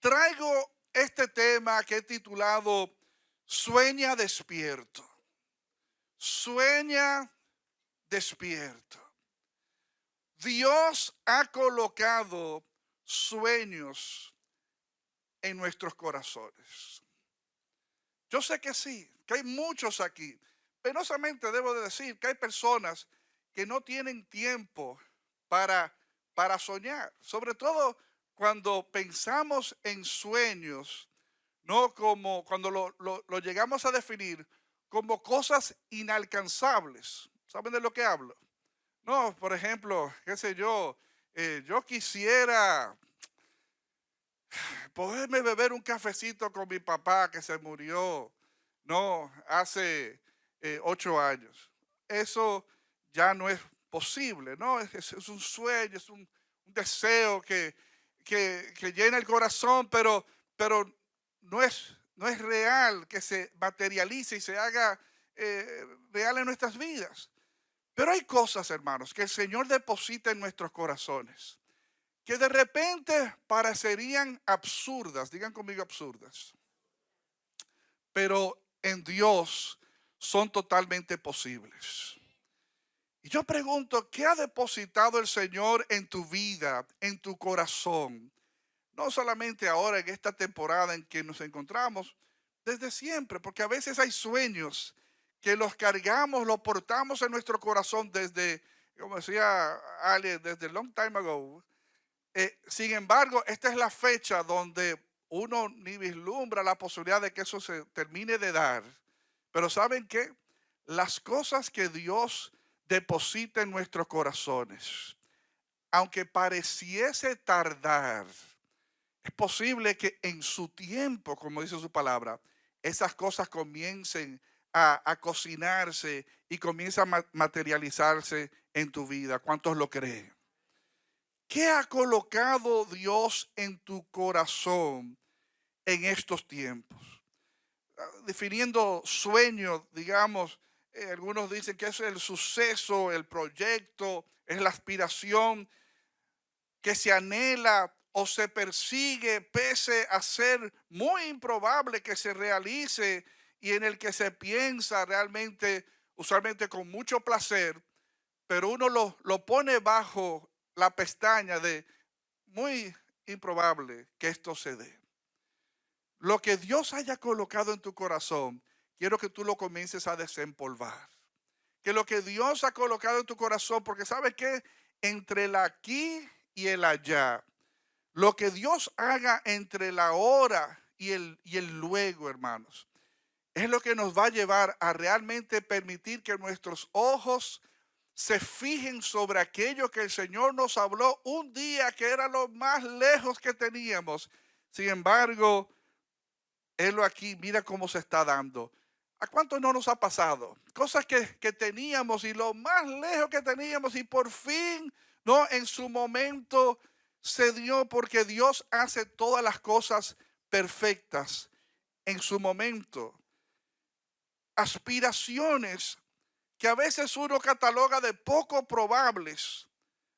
traigo este tema que he titulado Sueña despierto. Sueña despierto. Dios ha colocado sueños en nuestros corazones. Yo sé que sí, que hay muchos aquí. Penosamente debo de decir que hay personas que no tienen tiempo para, para soñar. Sobre todo cuando pensamos en sueños, no como cuando lo llegamos a definir como cosas inalcanzables. ¿Saben de lo que hablo? No, por ejemplo, qué sé yo, yo quisiera poderme beber un cafecito con mi papá que se murió, no, hace 8 años. Eso ya no es posible, ¿no? Es un sueño, es un deseo que llena el corazón, pero no es real que se materialice y se haga real en nuestras vidas. Pero hay cosas, hermanos, que el Señor deposita en nuestros corazones que de repente parecerían absurdas, digan conmigo absurdas, pero en Dios son totalmente posibles. Y yo pregunto, ¿qué ha depositado el Señor en tu vida, en tu corazón? No solamente ahora en esta temporada en que nos encontramos, desde siempre, porque a veces hay sueños que los cargamos, los portamos en nuestro corazón desde, como decía Ale, desde long time ago. Sin embargo, esta es la fecha donde uno ni vislumbra la posibilidad de que eso se termine de dar. Pero ¿saben qué? Las cosas que Dios deposita en nuestros corazones, aunque pareciese tardar, es posible que en su tiempo, como dice su palabra, esas cosas comiencen a cocinarse y comiencen a materializarse en tu vida. ¿Cuántos lo creen? ¿Qué ha colocado Dios en tu corazón en estos tiempos? Definiendo sueño, digamos, algunos dicen que es el suceso, el proyecto, es la aspiración que se anhela o se persigue pese a ser muy improbable que se realice y en el que se piensa realmente, usualmente con mucho placer, pero uno lo pone bajo la pestaña de muy improbable que esto se dé. Lo que Dios haya colocado en tu corazón, quiero que tú lo comiences a desempolvar. Que lo que Dios ha colocado en tu corazón, porque sabes que entre el aquí y el allá, lo que Dios haga entre la hora y el luego, hermanos, es lo que nos va a llevar a realmente permitir que nuestros ojos se fijen sobre aquello que el Señor nos habló un día que era lo más lejos que teníamos. Sin embargo, Él aquí, mira cómo se está dando. ¿A cuánto no nos ha pasado? Cosas que teníamos y lo más lejos que teníamos y por fin, no, en su momento se dio porque Dios hace todas las cosas perfectas en su momento. Aspiraciones que a veces uno cataloga de poco probables,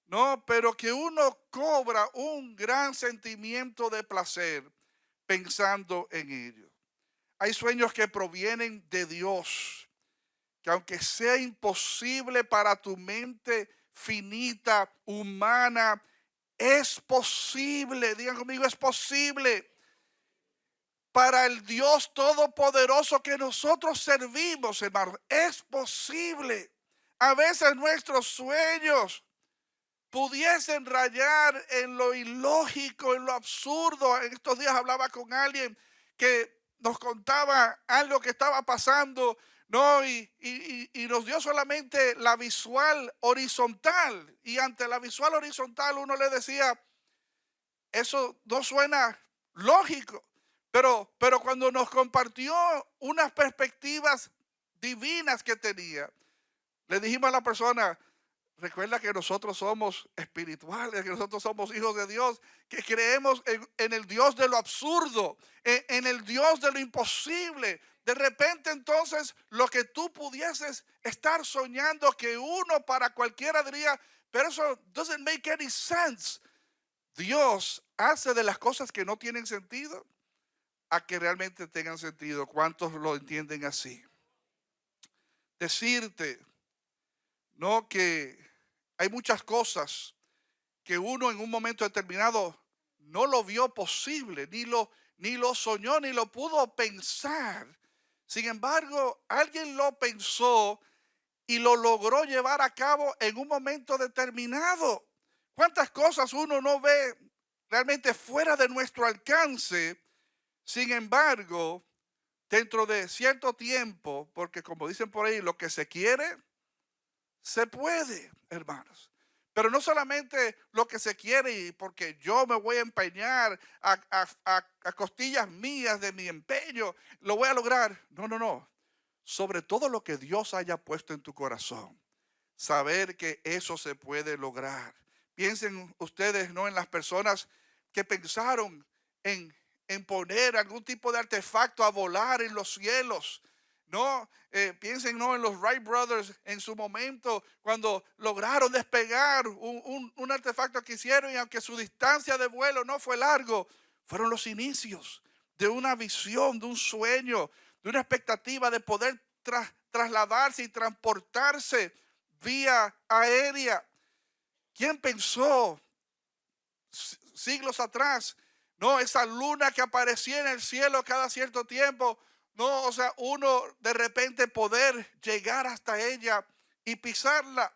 ¿no? Pero que uno cobra un gran sentimiento de placer pensando en ello. Hay sueños que provienen de Dios, que aunque sea imposible para tu mente finita, humana, es posible, digan conmigo, es posible para el Dios todopoderoso que nosotros servimos, hermano. Es posible. A veces nuestros sueños pudiesen rayar en lo ilógico, en lo absurdo. En estos días hablaba con alguien que nos contaba algo que estaba pasando, ¿no? Y nos dio solamente la visual horizontal. Y ante la visual horizontal uno le decía, eso no suena lógico, pero cuando nos compartió unas perspectivas divinas que tenía, le dijimos a la persona, recuerda que nosotros somos espirituales, que nosotros somos hijos de Dios, que creemos en el Dios de lo absurdo, en el Dios de lo imposible. De repente entonces lo que tú pudieses estar soñando que para cualquiera diría, pero eso doesn't make any sense. Dios hace de las cosas que no tienen sentido a que realmente tengan sentido. ¿Cuántos lo entienden así? Decirte, no, que hay muchas cosas que uno en un momento determinado no lo vio posible, ni lo soñó, ni lo pudo pensar. Sin embargo, alguien lo pensó y lo logró llevar a cabo en un momento determinado. ¿Cuántas cosas uno no ve realmente fuera de nuestro alcance? Sin embargo, dentro de cierto tiempo, porque como dicen por ahí, lo que se quiere, se puede, hermanos. Pero no solamente lo que se quiere, y porque yo me voy a empeñar a costillas mías de mi empeño, lo voy a lograr. No, no, no. Sobre todo lo que Dios haya puesto en tu corazón. Saber que eso se puede lograr. Piensen ustedes, ¿no?, en las personas que pensaron en, en poner algún tipo de artefacto a volar en los cielos. No, piensen, ¿no?, en los Wright Brothers en su momento cuando lograron despegar un artefacto que hicieron, y aunque su distancia de vuelo no fue largo, fueron los inicios de una visión, de un sueño, de una expectativa de poder trasladarse y transportarse vía aérea. ¿Quién pensó siglos atrás? No, esa luna que aparecía en el cielo cada cierto tiempo. No, o sea, uno de repente poder llegar hasta ella y pisarla.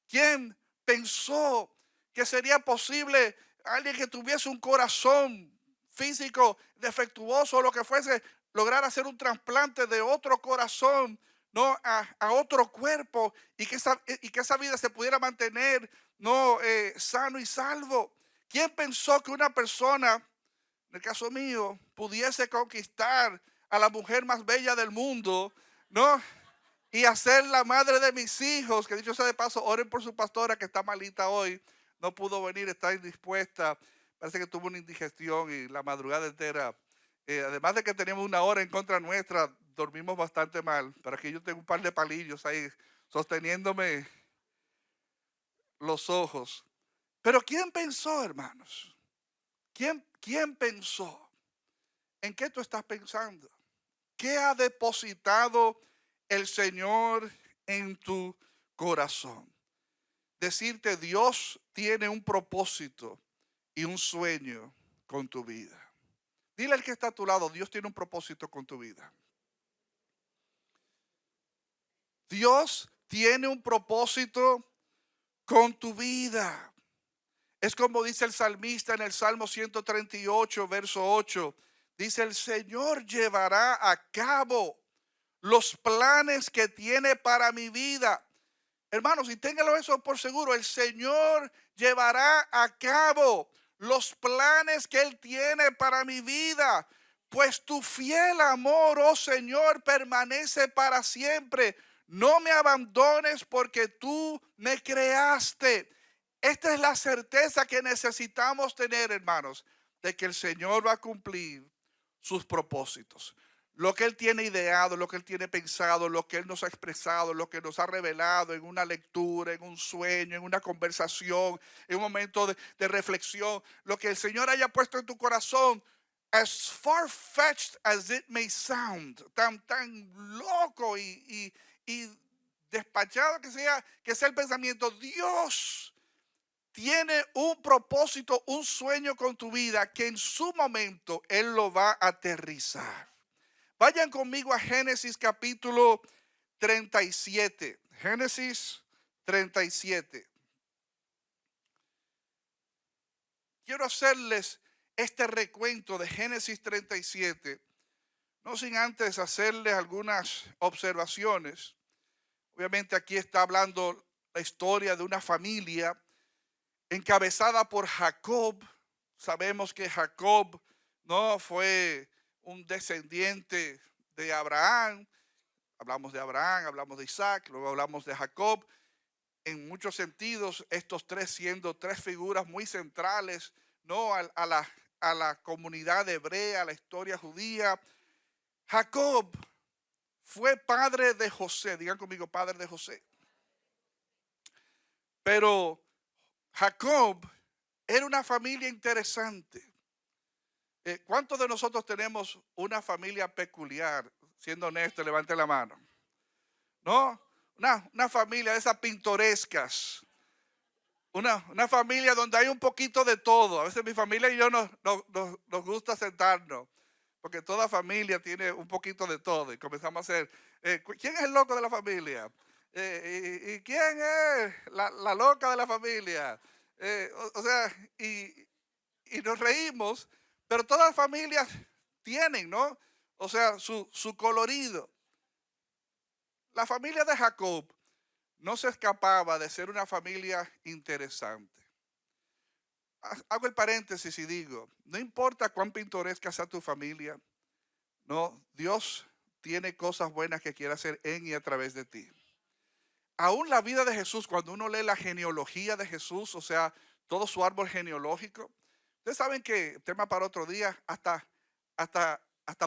¿Quién pensó que sería posible alguien que tuviese un corazón físico defectuoso o lo que fuese, lograr hacer un trasplante de otro corazón, no, a otro cuerpo, y que esa vida se pudiera mantener, no, sano y salvo? ¿Quién pensó que una persona, en el caso mío, pudiese conquistar a la mujer más bella del mundo, no, y hacer la madre de mis hijos? Que dicho sea de paso, oren por su pastora que está malita hoy, no pudo venir, está indispuesta, parece que tuvo una indigestión y la madrugada entera. Además de que teníamos una hora en contra nuestra, dormimos bastante mal. Pero aquí yo tengo un par de palillos ahí sosteniéndome los ojos. Pero ¿quién pensó, hermanos? ¿Quién pensó? ¿En qué tú estás pensando? ¿Qué ha depositado el Señor en tu corazón? Decirte, Dios tiene un propósito y un sueño con tu vida. Dile al que está a tu lado, Dios tiene un propósito con tu vida. Dios tiene un propósito con tu vida. Es como dice el salmista en el Salmo 138, verso 8. Dice, el Señor llevará a cabo los planes que tiene para mi vida. Hermanos, y ténganlo eso por seguro, el Señor llevará a cabo los planes que Él tiene para mi vida. Pues tu fiel amor, oh Señor, permanece para siempre. No me abandones porque tú me creaste. Esta es la certeza que necesitamos tener, hermanos, de que el Señor va a cumplir sus propósitos. Lo que Él tiene ideado, lo que Él tiene pensado, lo que Él nos ha expresado, lo que nos ha revelado en una lectura, en un sueño, en una conversación, en un momento de reflexión, lo que el Señor haya puesto en tu corazón, as far-fetched as it may sound, tan loco y despachado que sea el pensamiento, Dios tiene un propósito, un sueño con tu vida que en su momento Él lo va a aterrizar. Vayan conmigo a Génesis capítulo 37. Génesis 37. Quiero hacerles este recuento de Génesis 37, no sin antes hacerles algunas observaciones. Obviamente aquí está hablando la historia de una familia encabezada por Jacob. Sabemos que Jacob no fue un descendiente de Abraham. Hablamos de Abraham, hablamos de Isaac, luego hablamos de Jacob. En muchos sentidos, estos tres siendo tres figuras muy centrales, ¿no?, a la comunidad hebrea, a la historia judía. Jacob fue padre de José, digan conmigo, padre de José. Pero Jacob Era una familia interesante. ¿Cuántos de nosotros tenemos una familia peculiar? Siendo honesto, levante la mano. ¿No? Una familia de esas pintorescas. Una familia donde hay un poquito de todo. A veces mi familia y yo nos gusta sentarnos, porque toda familia tiene un poquito de todo. Y comenzamos a hacer, ¿quién es el loco de la familia? ¿Y quién es la loca de la familia? O sea, y nos reímos, pero todas las familias tienen, ¿no? O sea, su colorido. La familia de Jacob no se escapaba de ser una familia interesante. Hago el paréntesis y digo, no importa cuán pintoresca sea tu familia, no, Dios tiene cosas buenas que quiere hacer en y a través de ti. Aún la vida de Jesús, cuando uno lee la genealogía de Jesús, o sea, todo su árbol genealógico, ustedes saben que, tema para otro día, hasta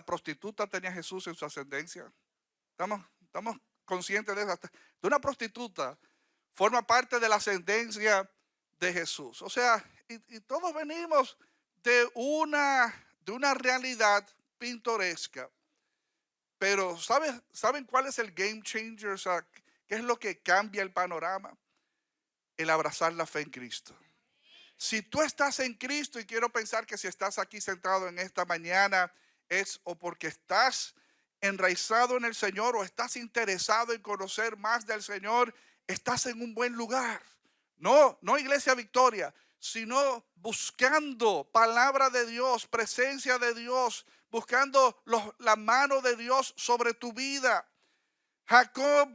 prostituta tenía Jesús en su ascendencia. Estamos conscientes de eso. De una prostituta forma parte de la ascendencia de Jesús. O sea, y todos venimos de una realidad pintoresca. Pero ¿saben cuál es el game changer? O sea, ¿qué es lo que cambia el panorama? El abrazar la fe en Cristo. Si tú estás en Cristo, y quiero pensar que si estás aquí sentado en esta mañana, es o porque estás enraizado en el Señor o estás interesado en conocer más del Señor, estás en un buen lugar. No Iglesia Victoria, sino buscando palabra de Dios, presencia de Dios, buscando la mano de Dios sobre tu vida. Jacob,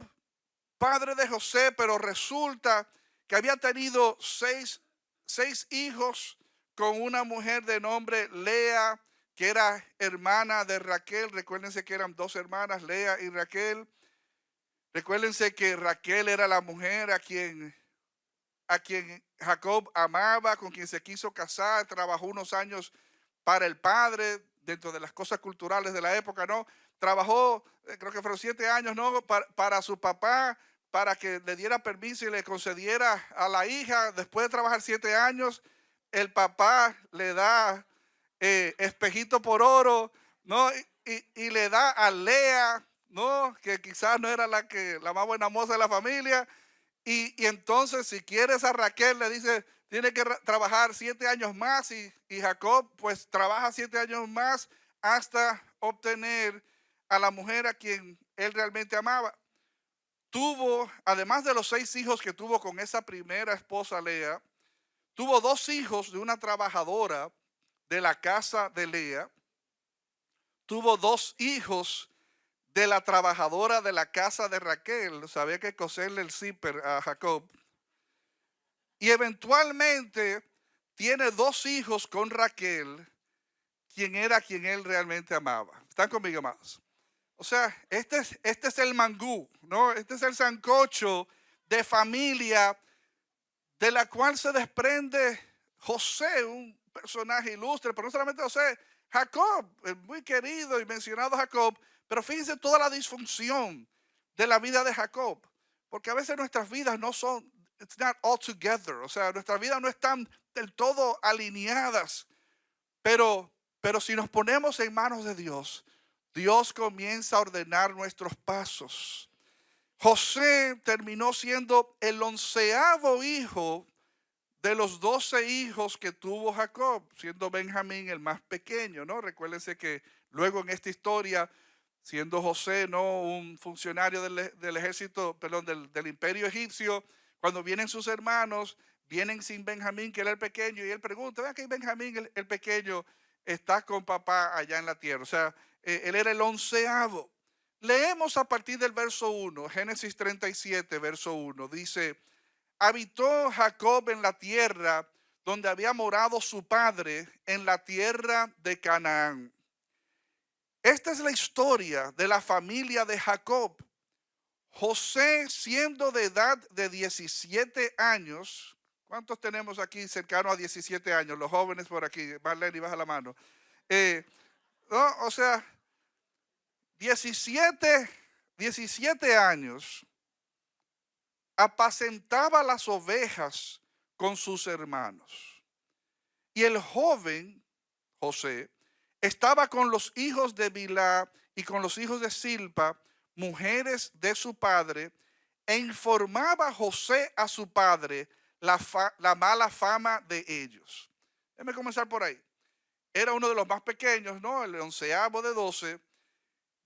padre de José, pero resulta que había tenido seis hijos con una mujer de nombre Lea, que era hermana de Raquel. Recuérdense que eran dos hermanas, Lea y Raquel. Recuérdense que Raquel era la mujer a quien Jacob amaba, con quien se quiso casar, trabajó unos años para el padre, dentro de las cosas culturales de la época, ¿no? Trabajó, creo que fueron 7 años, ¿no? Para su papá, para que le diera permiso y le concediera a la hija. Después de trabajar 7 años, el papá le da espejito por oro, ¿no? Y le da a Lea, ¿no? Que quizás no era la más buena moza de la familia. Y entonces, si quieres a Raquel, le dice, tiene que trabajar 7 años más. Y Jacob, pues, trabaja 7 años más hasta obtener a la mujer a quien él realmente amaba. Tuvo, además de los 6 hijos que tuvo con esa primera esposa Lea, tuvo 2 hijos de una trabajadora de la casa de Lea. Tuvo 2 hijos de la trabajadora de la casa de Raquel. Sabía que coserle el zipper a Jacob. Y eventualmente tiene 2 hijos con Raquel, quien él realmente amaba. ¿Están conmigo, amados? O sea, este es el mangú, ¿no? Este es el sancocho de familia de la cual se desprende José, un personaje ilustre, pero no solamente José, Jacob, el muy querido y mencionado Jacob. Pero fíjense toda la disfunción de la vida de Jacob, porque a veces nuestras vidas no son, it's not all together, o sea, nuestras vidas no están del todo alineadas, pero si nos ponemos en manos de Dios, Dios comienza a ordenar nuestros pasos. José terminó siendo el 11º hijo de los 12 hijos que tuvo Jacob, siendo Benjamín el más pequeño, ¿no? Recuérdense que luego en esta historia, siendo José, ¿no?, un funcionario del ejército, perdón, del imperio egipcio, cuando vienen sus hermanos, vienen sin Benjamín, que era el pequeño, y él pregunta, ¿ve que Benjamín, el pequeño, está con papá allá en la tierra? O sea, él era el 11º. Leemos a partir del verso 1, Génesis 37, verso 1, dice: habitó Jacob en la tierra donde había morado su padre, en la tierra de Canaán. Esta es la historia de la familia de Jacob. José, siendo de edad de 17 años, ¿cuántos tenemos aquí cercanos a 17 años? Los jóvenes por aquí, Marlene, baja la mano. No, o sea, 17 años, apacentaba las ovejas con sus hermanos. Y el joven José estaba con los hijos de Bilá y con los hijos de Silpa, mujeres de su padre, e informaba José a su padre la mala fama de ellos. Déjeme comenzar por ahí. Era uno de los más pequeños, ¿no? El onceavo de 12.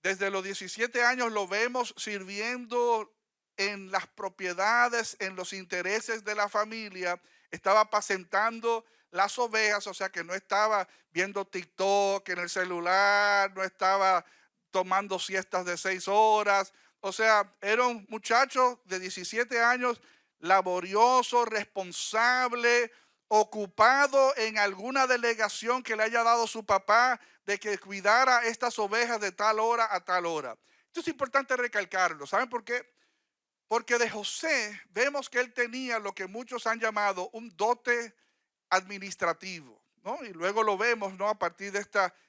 Desde los 17 años lo vemos sirviendo en las propiedades, en los intereses de la familia. Estaba apacentando las ovejas, o sea que no estaba viendo TikTok en el celular, no estaba tomando siestas de 6 horas. O sea, era un muchacho de 17 años, laborioso, responsable, ocupado en alguna delegación que le haya dado su papá de que cuidara estas ovejas de tal hora a tal hora. Esto es importante recalcarlo. ¿Saben por qué? Porque de José vemos que él tenía lo que muchos han llamado un dote administrativo, ¿no? Y luego lo vemos, ¿no? A partir de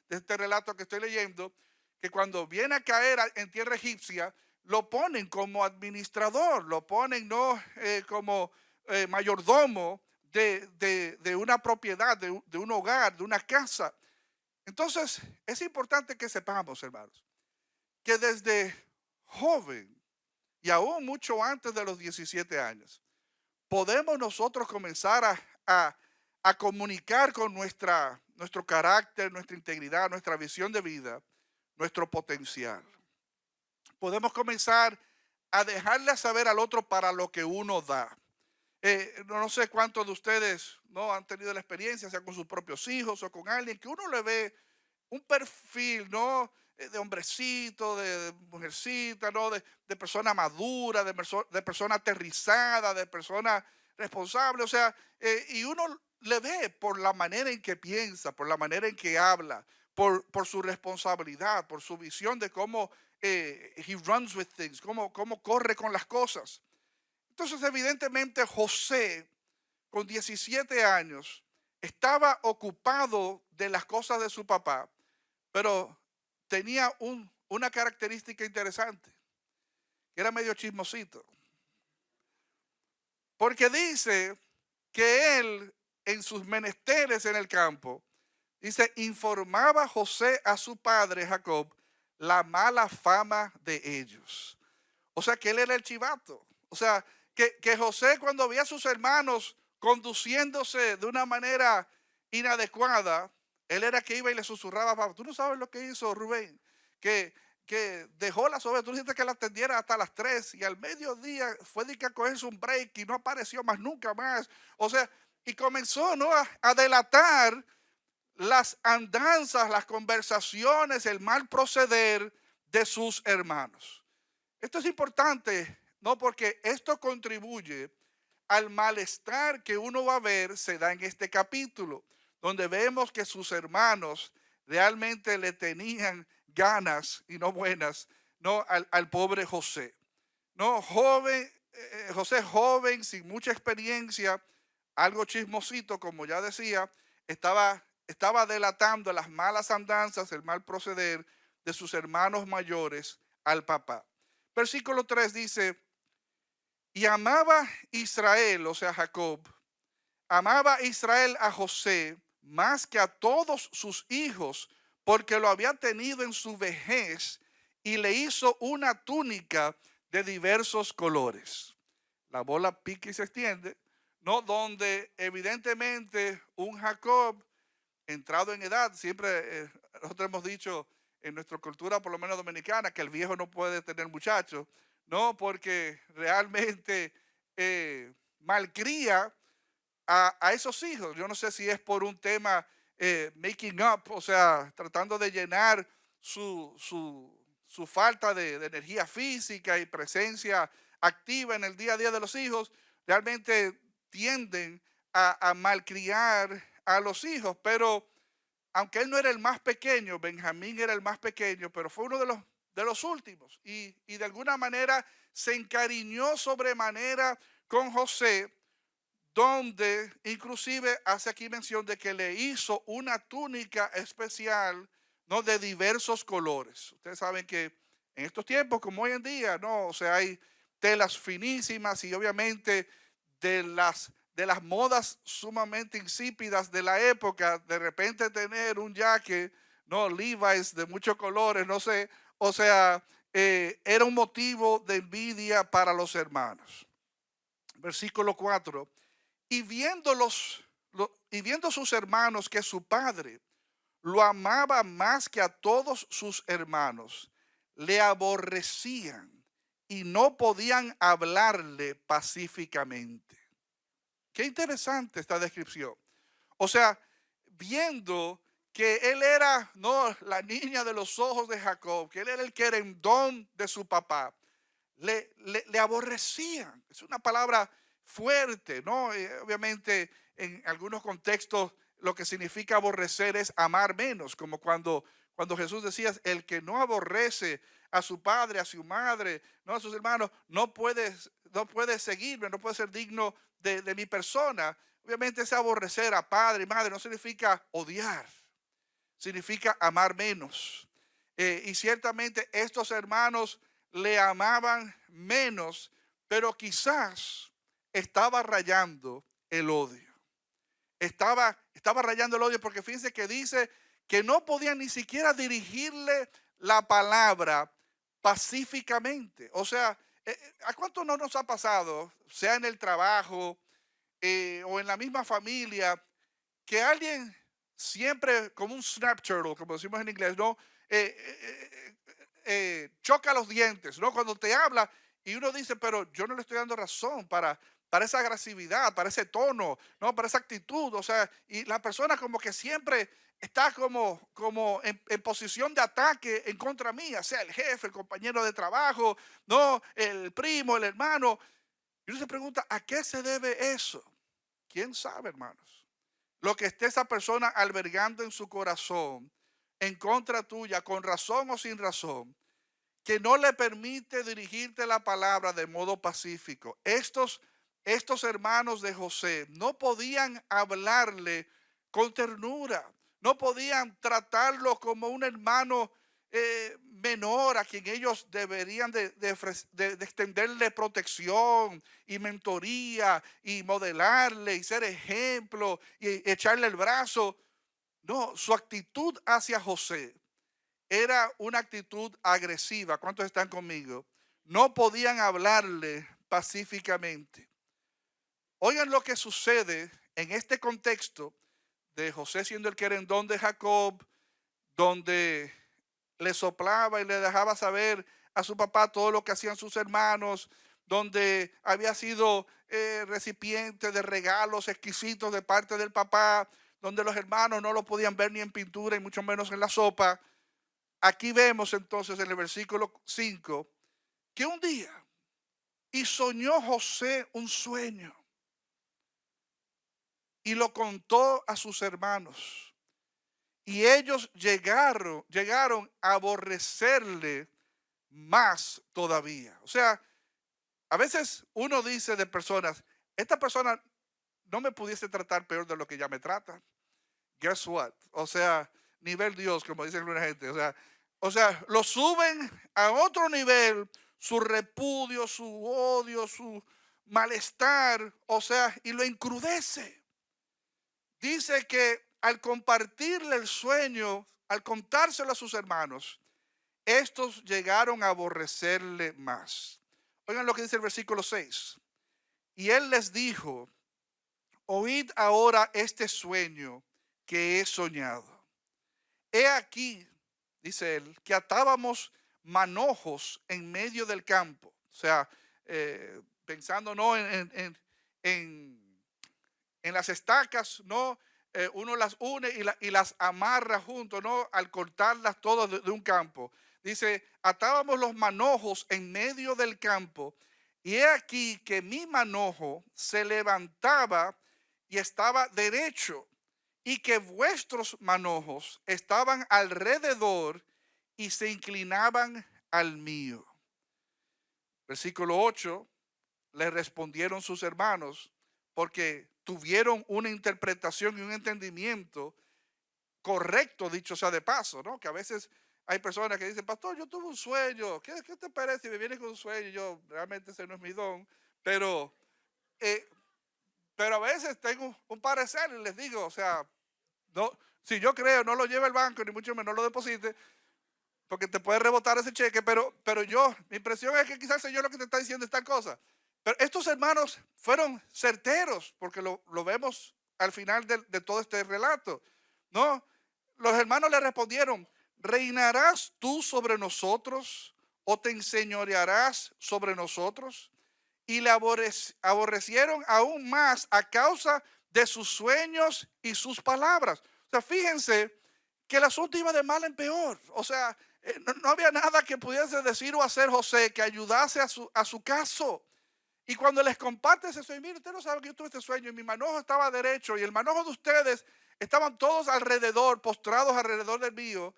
este relato que estoy leyendo, que cuando viene a caer en tierra egipcia, lo ponen como administrador, lo ponen, ¿no? Como mayordomo de una propiedad, de un hogar, de una casa. Entonces, es importante que sepamos, hermanos, que desde joven y aún mucho antes de los 17 años, podemos nosotros comenzar a comunicar con nuestro carácter, nuestra integridad, nuestra visión de vida, nuestro potencial. Podemos comenzar a dejarle saber al otro para lo que uno da. No sé cuántos de ustedes no han tenido la experiencia, sea con sus propios hijos o con alguien, que uno le ve un perfil, ¿no? De hombrecito, de mujercita, ¿no? De persona madura, de persona aterrizada, de persona responsable. O sea, y uno le ve por la manera en que piensa, por la manera en que habla, por su responsabilidad, por su visión de cómo he runs with things, cómo corre con las cosas. Entonces, evidentemente, José, con 17 años, estaba ocupado de las cosas de su papá, pero tenía una característica interesante, que era medio chismosito. Porque dice que él, en sus menesteres en el campo, dice, informaba José a su padre Jacob la mala fama de ellos. O sea, que él era el chivato. O sea, que José, cuando veía a sus hermanos conduciéndose de una manera inadecuada, él era que iba y le susurraba, papá, tú no sabes lo que hizo Rubén, que dejó las ovejas, tú dijiste que las atendiera hasta las 3 y al mediodía fue de que a cogerse un break y no apareció más nunca más. O sea, y comenzó, ¿no? a delatar las andanzas, las conversaciones, el mal proceder de sus hermanos. Esto es importante, ¿no? Porque esto contribuye al malestar que uno va a ver, se da en este capítulo, donde vemos que sus hermanos realmente le tenían ganas y no buenas, ¿no? Al pobre José. ¿No? Joven, José joven, sin mucha experiencia, algo chismosito, como ya decía, estaba delatando las malas andanzas, el mal proceder de sus hermanos mayores al papá. Versículo 3 dice, y amaba Israel, o sea Jacob, amaba Israel a José más que a todos sus hijos, porque lo había tenido en su vejez y le hizo una túnica de diversos colores. La bola pica y se extiende, ¿no? Donde evidentemente un Jacob entrado en edad, siempre nosotros hemos dicho en nuestra cultura, por lo menos dominicana, que el viejo no puede tener muchachos, ¿no? Porque realmente malcría a esos hijos. Yo no sé si es por un tema making up, o sea, tratando de llenar su falta de energía física y presencia activa en el día a día de los hijos, realmente tienden a malcriar a los hijos. Pero aunque él no era el más pequeño, Benjamín era el más pequeño, pero fue uno de los últimos. Y de alguna manera se encariñó sobremanera con José, donde inclusive hace aquí mención de que le hizo una túnica especial, ¿no? De diversos colores. Ustedes saben que en estos tiempos, como hoy en día, ¿no? O sea, hay telas finísimas y obviamente de las de las modas sumamente insípidas de la época, de repente tener un jacket, no, Levi's de muchos colores, no sé, o sea, era un motivo de envidia para los hermanos. Versículo 4. Y y viendo sus hermanos que su padre lo amaba más que a todos sus hermanos, le aborrecían y no podían hablarle pacíficamente. Qué interesante esta descripción. O sea, viendo que él era, no, la niña de los ojos de Jacob, que él era el querendón de su papá, le aborrecían. Es una palabra fuerte, ¿no? Obviamente en algunos contextos lo que significa aborrecer es amar menos, como cuando Jesús decía, el que no aborrece a su padre, a su madre, no a sus hermanos, no puede seguirme, no puede ser digno de mi persona. Obviamente ese aborrecer a padre y madre no significa odiar, significa amar menos. Y ciertamente estos hermanos le amaban menos, pero quizás estaba rayando el odio. Estaba rayando el odio porque fíjense que dice que no podían ni siquiera dirigirle la palabra pacíficamente. O sea, ¿a cuánto no nos ha pasado, sea en el trabajo o en la misma familia, que alguien siempre como un snap turtle, como decimos en inglés, ¿no? Choca los dientes, ¿no? Cuando te habla y uno dice, pero yo no le estoy dando razón para esa agresividad, para ese tono, ¿no? Para esa actitud, o sea, y la persona como que siempre está como en posición de ataque en contra mía, sea el jefe, el compañero de trabajo, ¿no? El primo, el hermano. Y uno se pregunta, ¿a qué se debe eso? ¿Quién sabe, hermanos? Lo que esté esa persona albergando en su corazón en contra tuya, con razón o sin razón, que no le permite dirigirte la palabra de modo pacífico. Estos hermanos de José no podían hablarle con ternura, no podían tratarlo como un hermano menor a quien ellos deberían de extenderle protección y mentoría y modelarle y ser ejemplo y echarle el brazo. No, su actitud hacia José era una actitud agresiva. ¿Cuántos están conmigo? No podían hablarle pacíficamente. Oigan lo que sucede en este contexto de José siendo el querendón de Jacob, donde le soplaba y le dejaba saber a su papá todo lo que hacían sus hermanos, donde había sido recipiente de regalos exquisitos de parte del papá, donde los hermanos no lo podían ver ni en pintura y mucho menos en la sopa. Aquí vemos entonces en el versículo 5 que un día y soñó José un sueño y lo contó a sus hermanos. Y ellos llegaron a aborrecerle más todavía. O sea, a veces uno dice de personas, esta persona no me pudiese tratar peor de lo que ya me trata. Guess what? O sea, nivel Dios, como dicen alguna gente. O sea, lo suben a otro nivel, su repudio, su odio, su malestar, o sea, y lo encrudece. Dice que al compartirle el sueño, al contárselo a sus hermanos, estos llegaron a aborrecerle más. Oigan lo que dice el versículo 6. Y él les dijo, oíd ahora este sueño que he soñado. He aquí, dice él, que atábamos manojos en medio del campo. O sea, pensando no en las estacas, no, uno las une y las amarra juntos, no, al cortarlas todas de un campo. Dice, atábamos los manojos en medio del campo, y he aquí que mi manojo se levantaba y estaba derecho, y que vuestros manojos estaban alrededor y se inclinaban al mío. Versículo 8, le respondieron sus hermanos, porque tuvieron una interpretación y un entendimiento correcto, dicho sea de paso, ¿no? Que a veces hay personas que dicen, pastor, yo tuve un sueño, ¿qué te parece si me viene con un sueño? Yo, realmente ese no es mi don, pero, eh, Pero a veces tengo un parecer y les digo, o sea, no, si yo creo, no lo lleve al banco, ni mucho menos lo deposite, porque te puede rebotar ese cheque, pero mi impresión es que quizás el Señor lo que te está diciendo es tal cosa. Pero estos hermanos fueron certeros, porque lo vemos al final de todo este relato, ¿no? Los hermanos le respondieron, ¿reinarás tú sobre nosotros o te enseñorearás sobre nosotros? Y le aborrecieron aún más a causa de sus sueños y sus palabras. O sea, fíjense que el asunto iba de mal en peor. O sea, no había nada que pudiese decir o hacer José que ayudase a su caso. Y cuando les comparte ese sueño, mire, usted no sabe que yo tuve este sueño y mi manojo estaba derecho y el manojo de ustedes estaban todos alrededor, postrados alrededor del mío.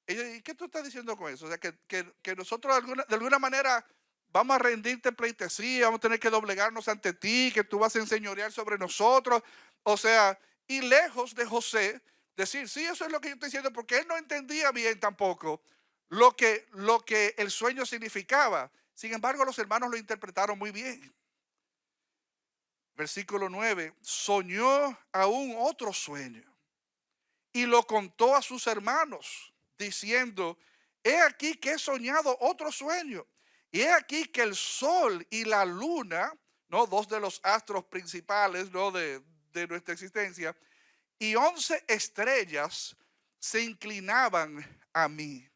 ¿Y qué tú estás diciendo con eso? O sea, que nosotros de alguna manera vamos a rendirte pleitesía, vamos a tener que doblegarnos ante ti, que tú vas a enseñorear sobre nosotros. O sea, y lejos de José decir, sí, eso es lo que yo estoy diciendo, porque él no entendía bien tampoco lo que el sueño significaba. Sin embargo, los hermanos lo interpretaron muy bien. Versículo 9, soñó aún otro sueño y lo contó a sus hermanos, diciendo, he aquí que he soñado otro sueño, y he aquí que el sol y la luna, ¿no? Dos de los astros principales, ¿no? de nuestra existencia, y 11 estrellas se inclinaban a mí.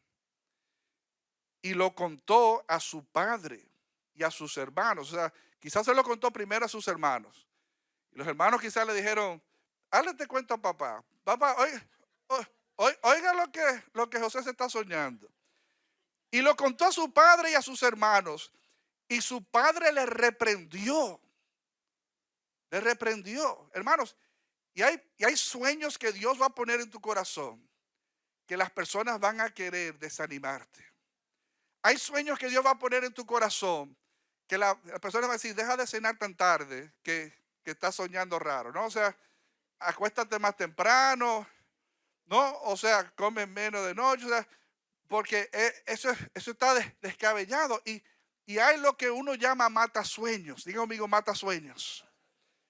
Y lo contó a su padre y a sus hermanos. O sea, quizás se lo contó primero a sus hermanos. Y los hermanos quizás le dijeron, hazle te cuento a papá. Papá, oiga lo que José se está soñando. Y lo contó a su padre y a sus hermanos. Y su padre le reprendió. Le reprendió. Hermanos, y hay sueños que Dios va a poner en tu corazón que las personas van a querer desanimarte. Hay sueños que Dios va a poner en tu corazón que la persona va a decir, deja de cenar tan tarde que estás soñando raro, ¿no? O sea, acuéstate más temprano, ¿no? O sea, come menos de noche, o sea, porque eso está descabellado. Y hay lo que uno llama matasueños. Diga conmigo, matasueños.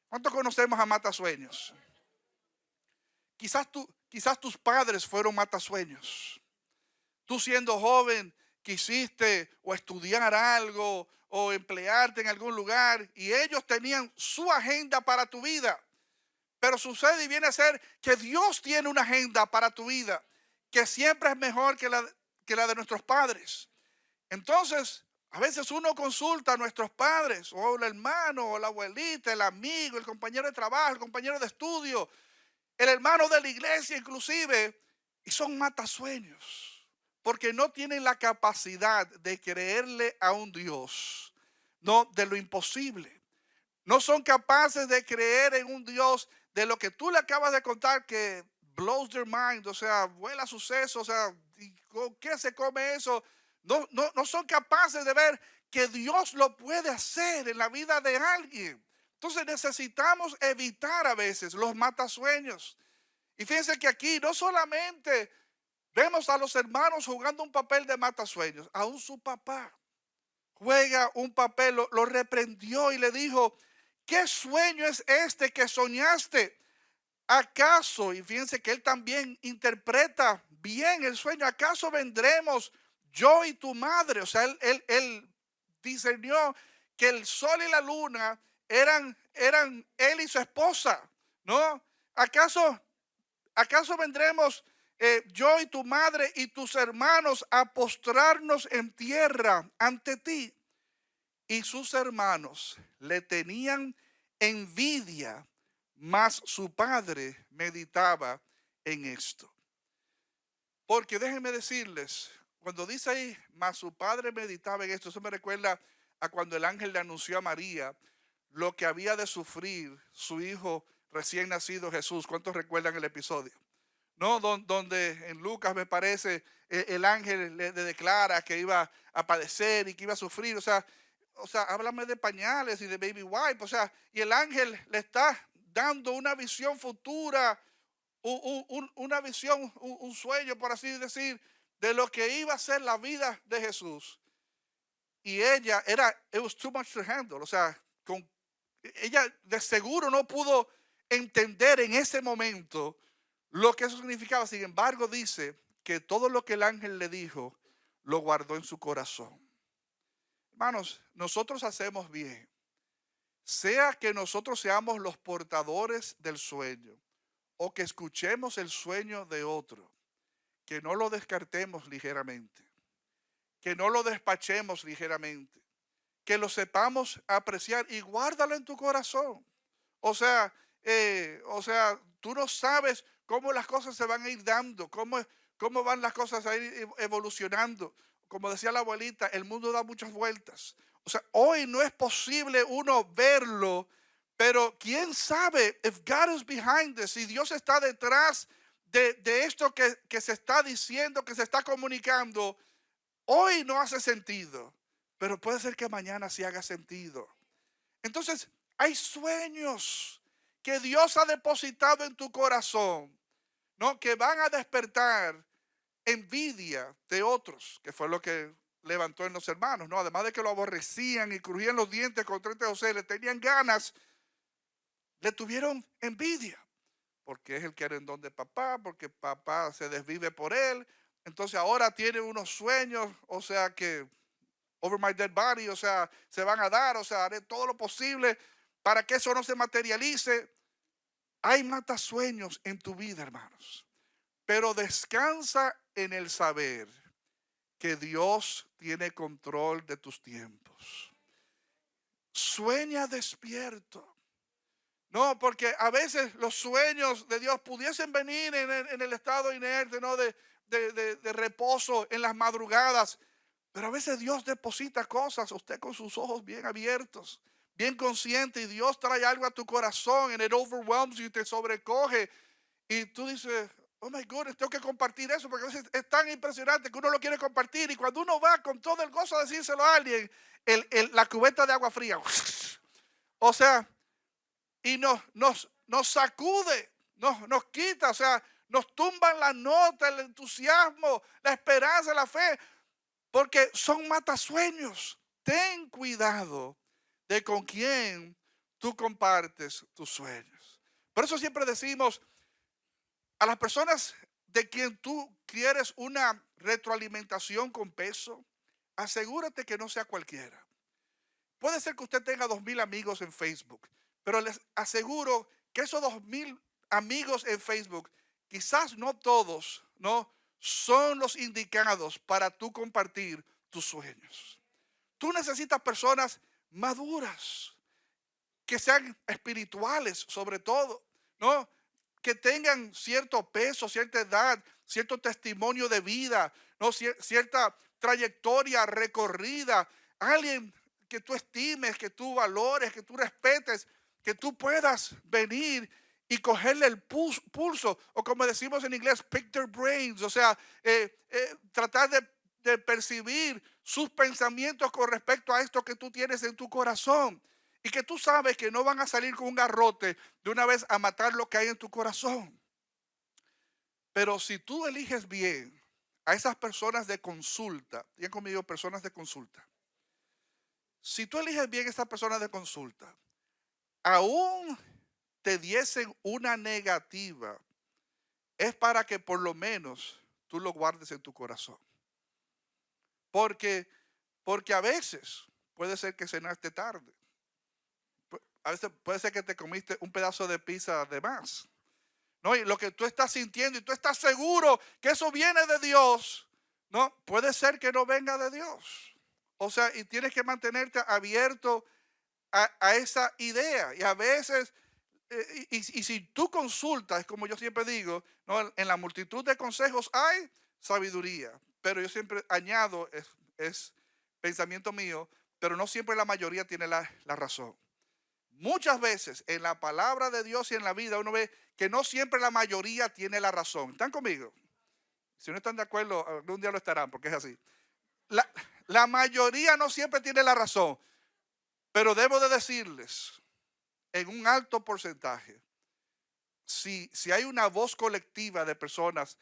¿Cuántos conocemos a matasueños? Quizás tus padres fueron matasueños. Tú siendo joven quisiste o estudiar algo o emplearte en algún lugar y ellos tenían su agenda para tu vida. Pero sucede y viene a ser que Dios tiene una agenda para tu vida que siempre es mejor que la de nuestros padres. Entonces, a veces uno consulta a nuestros padres o el hermano o la abuelita, el amigo, el compañero de trabajo, el compañero de estudio, el hermano de la iglesia inclusive, y son matasueños porque no tienen la capacidad de creerle a un Dios, no de lo imposible. No son capaces de creer en un Dios de lo que tú le acabas de contar que blows their mind, o sea, vuela sus sesos, o sea, ¿con qué se come eso? No son capaces de ver que Dios lo puede hacer en la vida de alguien. Entonces necesitamos evitar a veces los matasueños. Y fíjense que aquí no solamente vemos a los hermanos jugando un papel de matasueños, aún su papá juega un papel, lo reprendió y le dijo, ¿qué sueño es este que soñaste? ¿Acaso? Y fíjense que él también interpreta bien el sueño. ¿Acaso vendremos yo y tu madre? O sea, él discernió que el sol y la luna eran él y su esposa, ¿no? ¿Acaso vendremos yo y tu madre y tus hermanos a postrarnos en tierra ante ti? Y sus hermanos le tenían envidia, mas su padre meditaba en esto. Porque déjenme decirles, cuando dice ahí, mas su padre meditaba en esto, eso me recuerda a cuando el ángel le anunció a María lo que había de sufrir su hijo recién nacido Jesús. ¿Cuántos recuerdan el episodio? ¿No? Donde en Lucas me parece el ángel le declara que iba a padecer y que iba a sufrir. O sea, háblame de pañales y de baby wipe. O sea, y el ángel le está dando una visión futura, una visión, un sueño, por así decir, de lo que iba a ser la vida de Jesús. Y ella it was too much to handle. O sea, ella de seguro no pudo entender en ese momento lo que eso significaba. Sin embargo, dice que todo lo que el ángel le dijo, lo guardó en su corazón. Hermanos, nosotros hacemos bien. Sea que nosotros seamos los portadores del sueño o que escuchemos el sueño de otro, que no lo descartemos ligeramente, que no lo despachemos ligeramente, que lo sepamos apreciar y guárdalo en tu corazón. Tú no sabes cómo las cosas se van a ir dando, cómo van las cosas a ir evolucionando. Como decía la abuelita, el mundo da muchas vueltas. O sea, hoy no es posible uno verlo, pero quién sabe, if God is behind this, si Dios está detrás de esto que se está diciendo, que se está comunicando, hoy no hace sentido, pero puede ser que mañana sí haga sentido. Entonces, hay sueños que Dios ha depositado en tu corazón, ¿no? Que van a despertar envidia de otros, que fue lo que levantó en los hermanos, ¿no? Además de que lo aborrecían y crujían los dientes contra este José, le tenían ganas, le tuvieron envidia, porque es el querendón de papá, porque papá se desvive por él. Entonces ahora tiene unos sueños, o sea que over my dead body, o sea, se van a dar, o sea, haré todo lo posible para que eso no se materialice. Hay matasueños en tu vida, hermanos, pero descansa en el saber que Dios tiene control de tus tiempos. Sueña despierto. No, porque a veces los sueños de Dios pudiesen venir en el estado inerte, ¿no? De reposo en las madrugadas. Pero a veces Dios deposita cosas, usted con sus ojos bien abiertos, bien consciente, y Dios trae algo a tu corazón, and it overwhelms you, te sobrecoge. Y tú dices, oh my goodness, tengo que compartir eso, porque a veces es tan impresionante que uno lo quiere compartir. Y cuando uno va con todo el gozo a decírselo a alguien, la cubeta de agua fría, o sea, y nos sacude, nos quita, o sea, nos tumban la nota, el entusiasmo, la esperanza, la fe, porque son matasueños. Ten cuidado de con quién tú compartes tus sueños. Por eso siempre decimos a las personas de quien tú quieres una retroalimentación con peso, asegúrate que no sea cualquiera. Puede ser que usted tenga 2,000 amigos en Facebook, pero les aseguro que esos 2,000 amigos en Facebook, quizás no todos, ¿no? Son los indicados para tú compartir tus sueños. Tú necesitas personas maduras, que sean espirituales sobre todo, ¿no? Que tengan cierto peso, cierta edad, cierto testimonio de vida, ¿no? Cierta trayectoria recorrida, alguien que tú estimes, que tú valores, que tú respetes, que tú puedas venir y cogerle el pulso, o como decimos en inglés, pick their brains, o sea, tratar de percibir sus pensamientos con respecto a esto que tú tienes en tu corazón. Y que tú sabes que no van a salir con un garrote de una vez a matar lo que hay en tu corazón. Pero si tú eliges bien a esas personas de consulta, digan conmigo, personas de consulta. Si tú eliges bien a esas personas de consulta, aún te diesen una negativa, es para que por lo menos tú lo guardes en tu corazón. Porque a veces puede ser que cenaste tarde. A veces puede ser que te comiste un pedazo de pizza de más, ¿no? Y lo que tú estás sintiendo y tú estás seguro que eso viene de Dios, ¿no? Puede ser que no venga de Dios. O sea, y tienes que mantenerte abierto a esa idea. Y a veces, y si tú consultas, como yo siempre digo, ¿no? En la multitud de consejos hay sabiduría. Pero yo siempre añado, es pensamiento mío, pero no siempre la mayoría tiene la razón. Muchas veces en la palabra de Dios y en la vida uno ve que no siempre la mayoría tiene la razón. ¿Están conmigo? Si no están de acuerdo, algún día lo estarán, porque es así. La mayoría no siempre tiene la razón, pero debo de decirles, en un alto porcentaje, si hay una voz colectiva de personas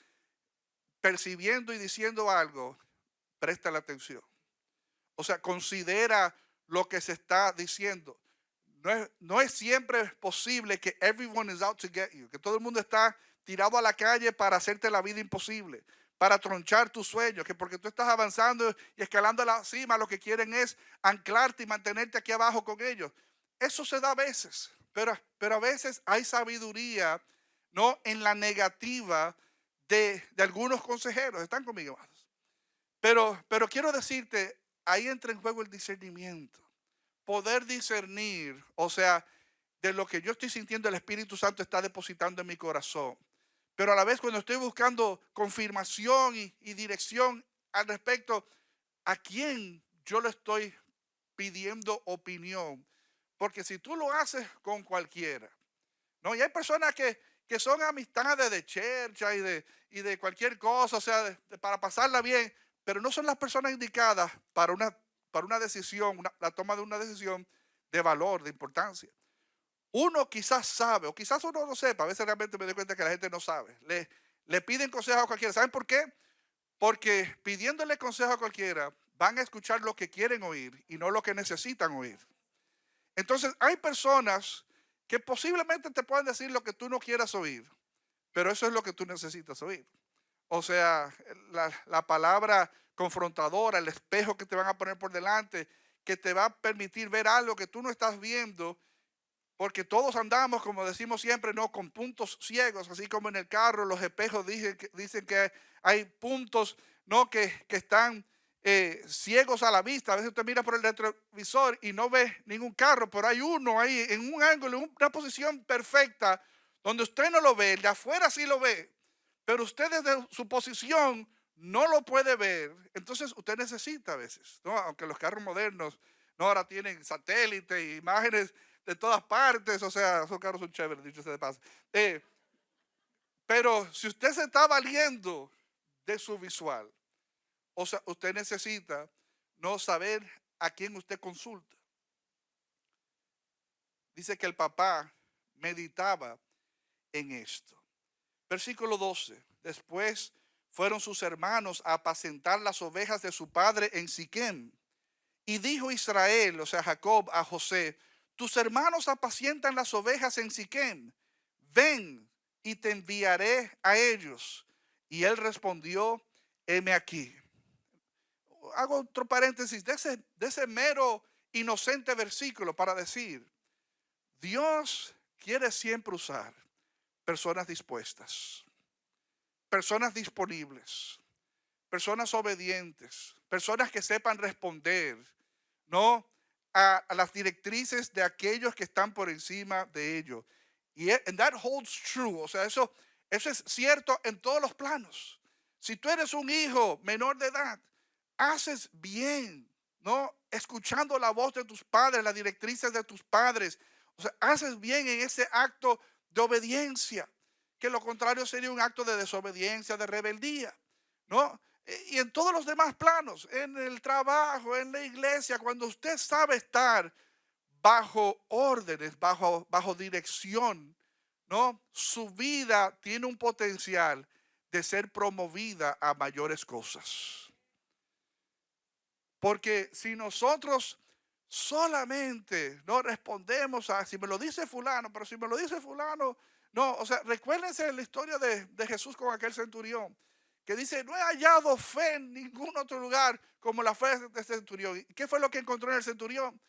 percibiendo y diciendo algo, presta la atención. O sea, considera lo que se está diciendo. no es siempre posible que everyone is out to get you, que todo el mundo está tirado a la calle para hacerte la vida imposible, para tronchar tus sueños, que porque tú estás avanzando y escalando a la cima, lo que quieren es anclarte y mantenerte aquí abajo con ellos. Eso se da a veces, pero a veces hay sabiduría, no en la negativa de algunos consejeros. ¿Están conmigo, hermanos? Pero quiero decirte, ahí entra en juego el discernimiento. Poder discernir, o sea, de lo que yo estoy sintiendo, el Espíritu Santo está depositando en mi corazón. Pero a la vez, cuando estoy buscando confirmación y dirección al respecto, ¿a quién yo le estoy pidiendo opinión? Porque si tú lo haces con cualquiera, ¿no? Y hay personas que son amistades de chercha y de cualquier cosa, o sea, para pasarla bien, pero no son las personas indicadas para una decisión, la toma de una decisión de valor, de importancia. Uno quizás sabe, o quizás uno no sepa, a veces realmente me doy cuenta que la gente no sabe. Le piden consejo a cualquiera. ¿Saben por qué? Porque pidiéndole consejo a cualquiera, van a escuchar lo que quieren oír y no lo que necesitan oír. Entonces, hay personas que posiblemente te puedan decir lo que tú no quieras oír, pero eso es lo que tú necesitas oír. O sea, la palabra confrontadora, el espejo que te van a poner por delante, que te va a permitir ver algo que tú no estás viendo, porque todos andamos, como decimos siempre, no con puntos ciegos, así como en el carro los espejos dicen que hay puntos, no que están ciegos a la vista. A veces usted mira por el retrovisor y no ve ningún carro, pero hay uno ahí en un ángulo, en una posición perfecta, donde usted no lo ve, el de afuera sí lo ve, pero usted desde su posición no lo puede ver. Entonces usted necesita a veces, ¿no? Aunque los carros modernos no ahora tienen satélite e imágenes de todas partes, o sea, esos carros son chéveres, dicho sea de paso. Pero si usted se está valiendo de su visual, o sea, usted necesita no saber a quién usted consulta. Dice que el papá meditaba en esto. Versículo 12. Después fueron sus hermanos a apacentar las ovejas de su padre en Siquem. Y dijo Israel, o sea, Jacob a José: tus hermanos apacientan las ovejas en Siquem. Ven y te enviaré a ellos. Y él respondió: heme aquí. Hago otro paréntesis de ese mero inocente versículo para decir: Dios quiere siempre usar personas dispuestas, personas disponibles, personas obedientes, personas que sepan responder, ¿no? A las directrices de aquellos que están por encima de ellos. And that holds true. O sea, eso es cierto en todos los planos. Si tú eres un hijo menor de edad, haces bien, ¿no? Escuchando la voz de tus padres, las directrices de tus padres. O sea, haces bien en ese acto de obediencia, que lo contrario sería un acto de desobediencia, de rebeldía, ¿no? Y en todos los demás planos, en el trabajo, en la iglesia, cuando usted sabe estar bajo órdenes, bajo dirección, ¿no? Su vida tiene un potencial de ser promovida a mayores cosas. Porque si nosotros solamente no respondemos a si me lo dice fulano, pero si me lo dice fulano, no, o sea, recuérdense la historia de Jesús con aquel centurión, que dice: no he hallado fe en ningún otro lugar como la fe de este centurión. ¿Y qué fue lo que encontró en el centurión?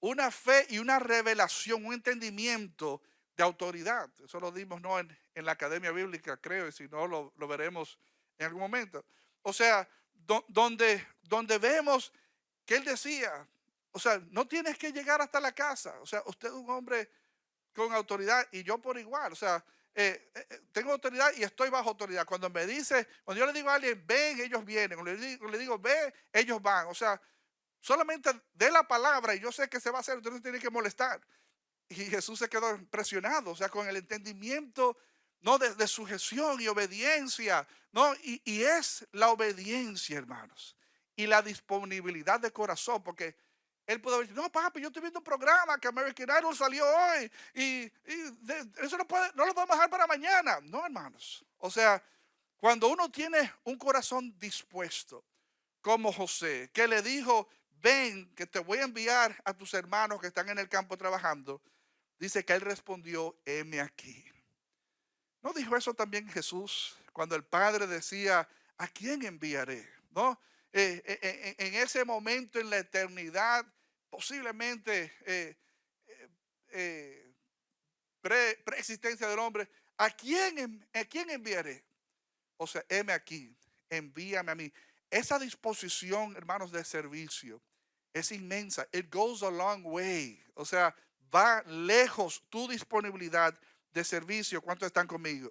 Una fe y una revelación, un entendimiento de autoridad. Eso lo dimos, ¿no? en la Academia Bíblica, creo, y si no, lo veremos en algún momento. O sea, donde vemos que él decía, o sea, no tienes que llegar hasta la casa. O sea, usted es un hombre con autoridad y yo por igual. O sea, tengo autoridad y estoy bajo autoridad. Cuando yo le digo a alguien, ven, ellos vienen. Cuando le digo, ve, ellos van. O sea, solamente de la palabra y yo sé que se va a hacer, usted no tiene que molestar. Y Jesús se quedó impresionado, o sea, con el entendimiento, no de sujeción y obediencia, no, y es la obediencia, hermanos, y la disponibilidad de corazón, porque él pudo decir: no, papi, yo estoy viendo un programa que American Idol salió hoy eso no lo podemos dejar para mañana. No, hermanos, o sea, cuando uno tiene un corazón dispuesto, como José, que le dijo: ven que te voy a enviar a tus hermanos que están en el campo trabajando. Dice que él respondió, heme aquí. ¿No dijo eso también Jesús cuando el Padre decía, ¿a quién enviaré? ¿No? En ese momento en la eternidad, posiblemente eh, preexistencia del hombre, ¿a quién enviaré? O sea, heme aquí, envíame a mí. Esa disposición, hermanos, de servicio es inmensa. It goes a long way. O sea, va lejos tu disponibilidad de servicio. ¿Cuántos están conmigo?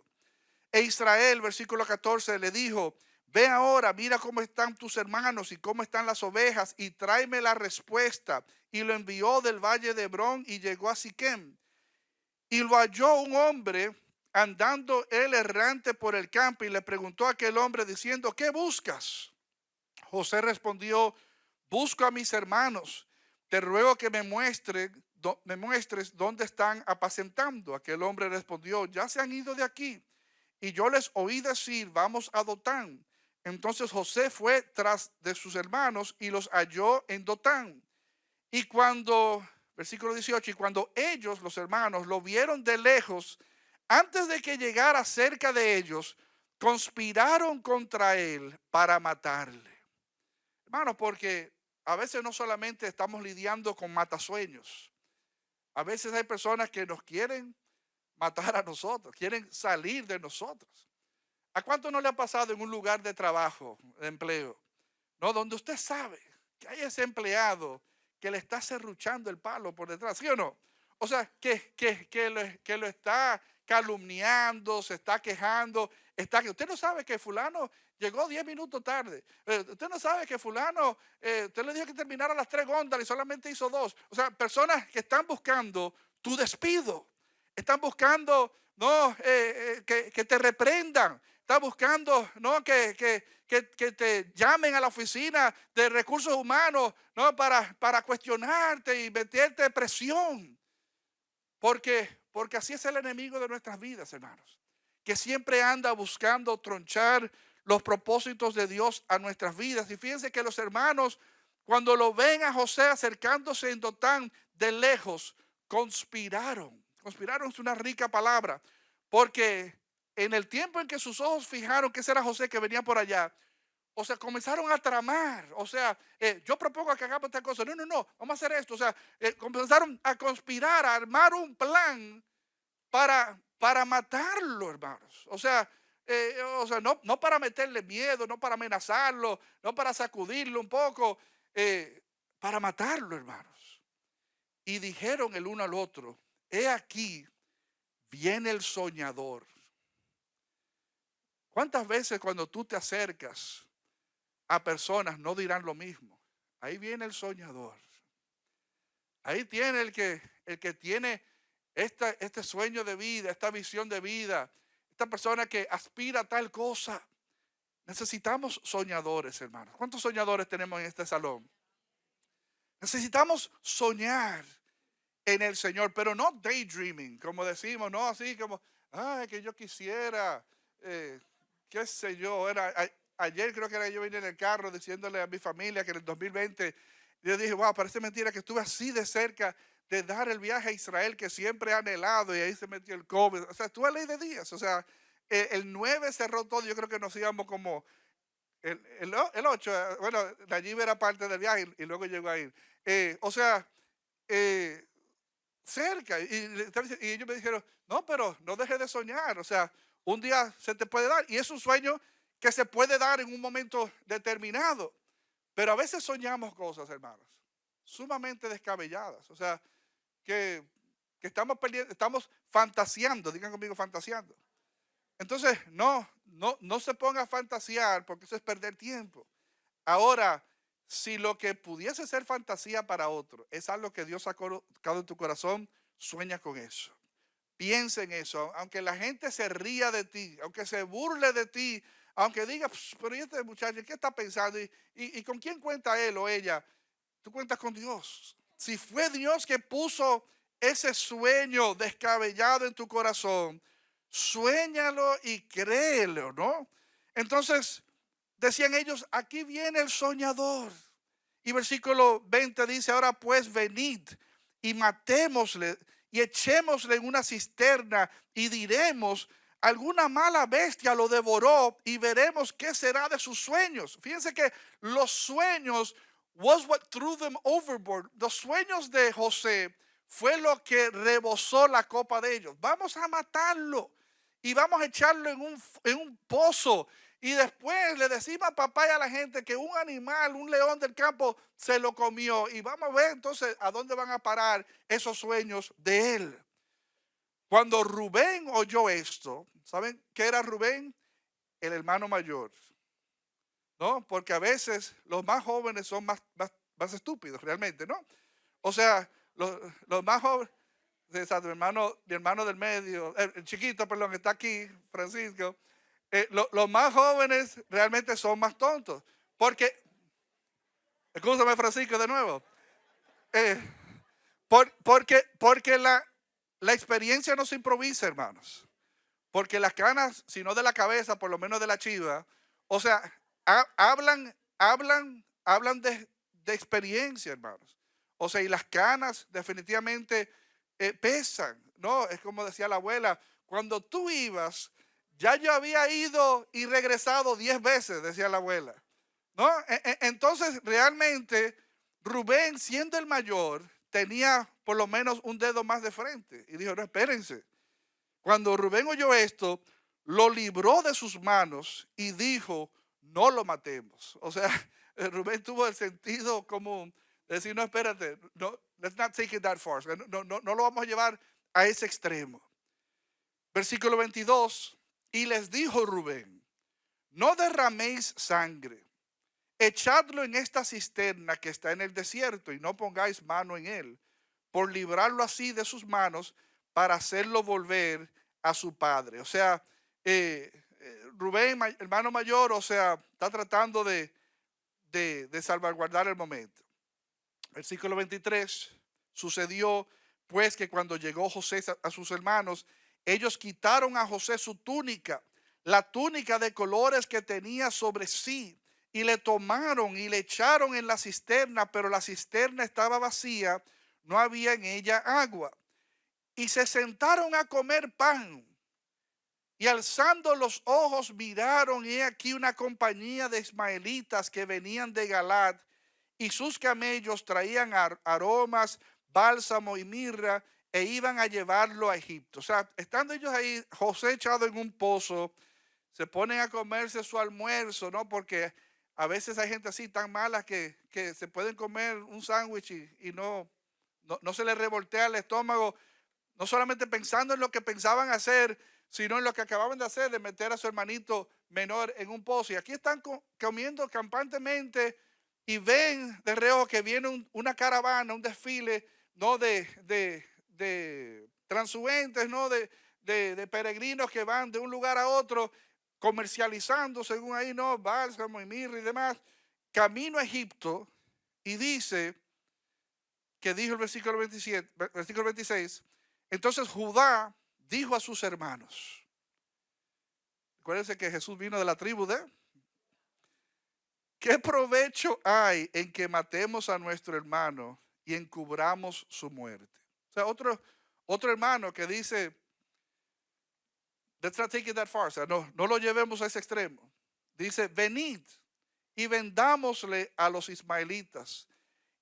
E Israel, versículo 14, le dijo, ve ahora, mira cómo están tus hermanos y cómo están las ovejas y tráeme la respuesta. Y lo envió del valle de Hebrón y llegó a Siquem. Y lo halló un hombre andando él errante por el campo y le preguntó a aquel hombre diciendo, ¿qué buscas? José respondió, busco a mis hermanos, te ruego que me muestres dónde están apacentando. Aquel hombre respondió, ya se han ido de aquí y yo les oí decir, vamos a Dotán. Entonces José fue tras de sus hermanos y los halló en Dotán. Y cuando, versículo 18, y cuando ellos, los hermanos, lo vieron de lejos, antes de que llegara cerca de ellos, conspiraron contra él para matarle. Hermanos, porque a veces no solamente estamos lidiando con matasueños, a veces hay personas que nos quieren matar a nosotros, quieren salir de nosotros. ¿A cuánto no le ha pasado en un lugar de trabajo, de empleo, no, donde usted sabe que hay ese empleado que le está serruchando el palo por detrás, ¿sí o no? O sea, que lo está calumniando, se está quejando, usted no sabe que fulano llegó 10 minutos tarde, usted no sabe que fulano, usted le dijo que terminara las 3 góndolas y solamente hizo 2. O sea, personas que están buscando tu despido, están buscando no que te reprendan, están buscando no que te llamen a la oficina de recursos humanos, ¿no? Para cuestionarte y meterte presión. Porque así es el enemigo de nuestras vidas, hermanos. Que siempre anda buscando tronchar los propósitos de Dios a nuestras vidas. Y fíjense que los hermanos, cuando lo ven a José acercándose en Dotán de lejos, conspiraron. Conspiraron es una rica palabra. Porque en el tiempo en que sus ojos fijaron que ese era José que venía por allá, o sea, comenzaron a tramar. O sea, yo propongo que hagamos esta cosa. No, no, no, vamos a hacer esto. O sea, comenzaron a conspirar, a armar un plan para matarlo, hermanos. O sea no, no para meterle miedo, no para amenazarlo, no para sacudirlo un poco, para matarlo, hermanos. Y dijeron el uno al otro, he aquí, viene el soñador. ¿Cuántas veces cuando tú te acercas a personas no dirán lo mismo? Ahí viene el soñador. Ahí tiene el que tiene este sueño de vida, esta visión de vida, esta persona que aspira a tal cosa. Necesitamos soñadores, hermanos. ¿Cuántos soñadores tenemos en este salón? Necesitamos soñar en el Señor, pero no daydreaming, como decimos, no así como, ay, que yo quisiera, qué sé yo, ayer creo que era yo vine en el carro diciéndole a mi familia que en el 2020, yo dije, wow, parece mentira que estuve así de cerca de dar el viaje a Israel que siempre he anhelado y ahí se metió el COVID. O sea, estuve a ley de días, o sea, el 9 cerró todo, yo creo que nos íbamos como el 8, bueno, Nayib era parte del viaje y luego llegó a ir. O sea, eh, cerca. Y ellos me dijeron, no, pero no dejes de soñar. O sea, un día se te puede dar. Y es un sueño que se puede dar en un momento determinado. Pero a veces soñamos cosas, hermanos, sumamente descabelladas. O sea, que estamos fantaseando. Digan conmigo, fantaseando. Entonces, no se ponga a fantasear porque eso es perder tiempo. Ahora, si lo que pudiese ser fantasía para otro es algo que Dios ha colocado en tu corazón, sueña con eso. Piensa en eso. Aunque la gente se ría de ti, aunque se burle de ti, aunque diga, pero ¿y este muchacho qué está pensando? ¿Y con quién cuenta él o ella? Tú cuentas con Dios. Si fue Dios que puso ese sueño descabellado en tu corazón, suéñalo y créelo, ¿no? Entonces, decían ellos, aquí viene el soñador. Y versículo 20 dice, ahora pues venid y matémosle y echémosle en una cisterna y diremos, alguna mala bestia lo devoró y veremos qué será de sus sueños. Fíjense que los sueños was what threw them overboard. Los sueños de José fue lo que rebosó la copa de ellos. Vamos a matarlo y vamos a echarlo en un pozo. Y después le decimos a papá y a la gente que un animal, un león del campo, se lo comió. Y vamos a ver entonces a dónde van a parar esos sueños de él. Cuando Rubén oyó esto, ¿saben qué era Rubén? El hermano mayor, ¿no? Porque a veces los más jóvenes son más estúpidos realmente, ¿no? O sea, los más jóvenes, exacto, mi hermano del medio, el chiquito, perdón, que está aquí, Francisco, los más jóvenes realmente son más tontos. Porque, escúchame Francisco de nuevo, eh, porque la experiencia no se improvisa, hermanos. Porque las canas, si no de la cabeza, por lo menos de la chiva, o sea, hablan de experiencia, hermanos. O sea, y las canas definitivamente pesan, ¿no? Es como decía la abuela, cuando tú ibas, ya yo había ido y regresado 10 veces, decía la abuela, ¿no? Entonces, realmente, Rubén, siendo el mayor, tenía por lo menos un dedo más de frente. Y dijo, no, espérense. Cuando Rubén oyó esto, lo libró de sus manos y dijo, no lo matemos. O sea, Rubén tuvo el sentido común de decir, no, espérate, no, let's not take it that far. No lo vamos a llevar a ese extremo. Versículo 22, y les dijo Rubén, no derraméis sangre, echadlo en esta cisterna que está en el desierto y no pongáis mano en él, por librarlo así de sus manos para hacerlo volver a su padre. O sea, Rubén, hermano mayor, o sea, está tratando de salvaguardar el momento. Versículo 23, sucedió pues que cuando llegó José a sus hermanos, ellos quitaron a José su túnica, la túnica de colores que tenía sobre sí, y le tomaron y le echaron en la cisterna, pero la cisterna estaba vacía, no había en ella agua. Y se sentaron a comer pan. Y alzando los ojos miraron, y he aquí una compañía de ismaelitas que venían de Galat, y sus camellos traían aromas, bálsamo y mirra, e iban a llevarlo a Egipto. O sea, estando ellos ahí, José echado en un pozo, se ponen a comerse su almuerzo, ¿no? Porque a veces hay gente así tan mala que se pueden comer un sándwich y no se les revoltea el estómago, no solamente pensando en lo que pensaban hacer, sino en lo que acababan de hacer, de meter a su hermanito menor en un pozo. Y aquí están comiendo campantemente y ven de reojo que viene una caravana, un desfile, ¿no? De transuentes, ¿no? De peregrinos que van de un lugar a otro, comercializando, según ahí, ¿no? Bálsamo y mirra y demás, camino a Egipto. Y dice, que dijo el versículo 27, versículo 26, entonces Judá dijo a sus hermanos, acuérdense que Jesús vino de la tribu de, ¿qué provecho hay en que matemos a nuestro hermano y encubramos su muerte? O sea, otro hermano que dice, let's not take it that far, o sea, no lo llevemos a ese extremo. Dice, venid y vendámosle a los ismaelitas,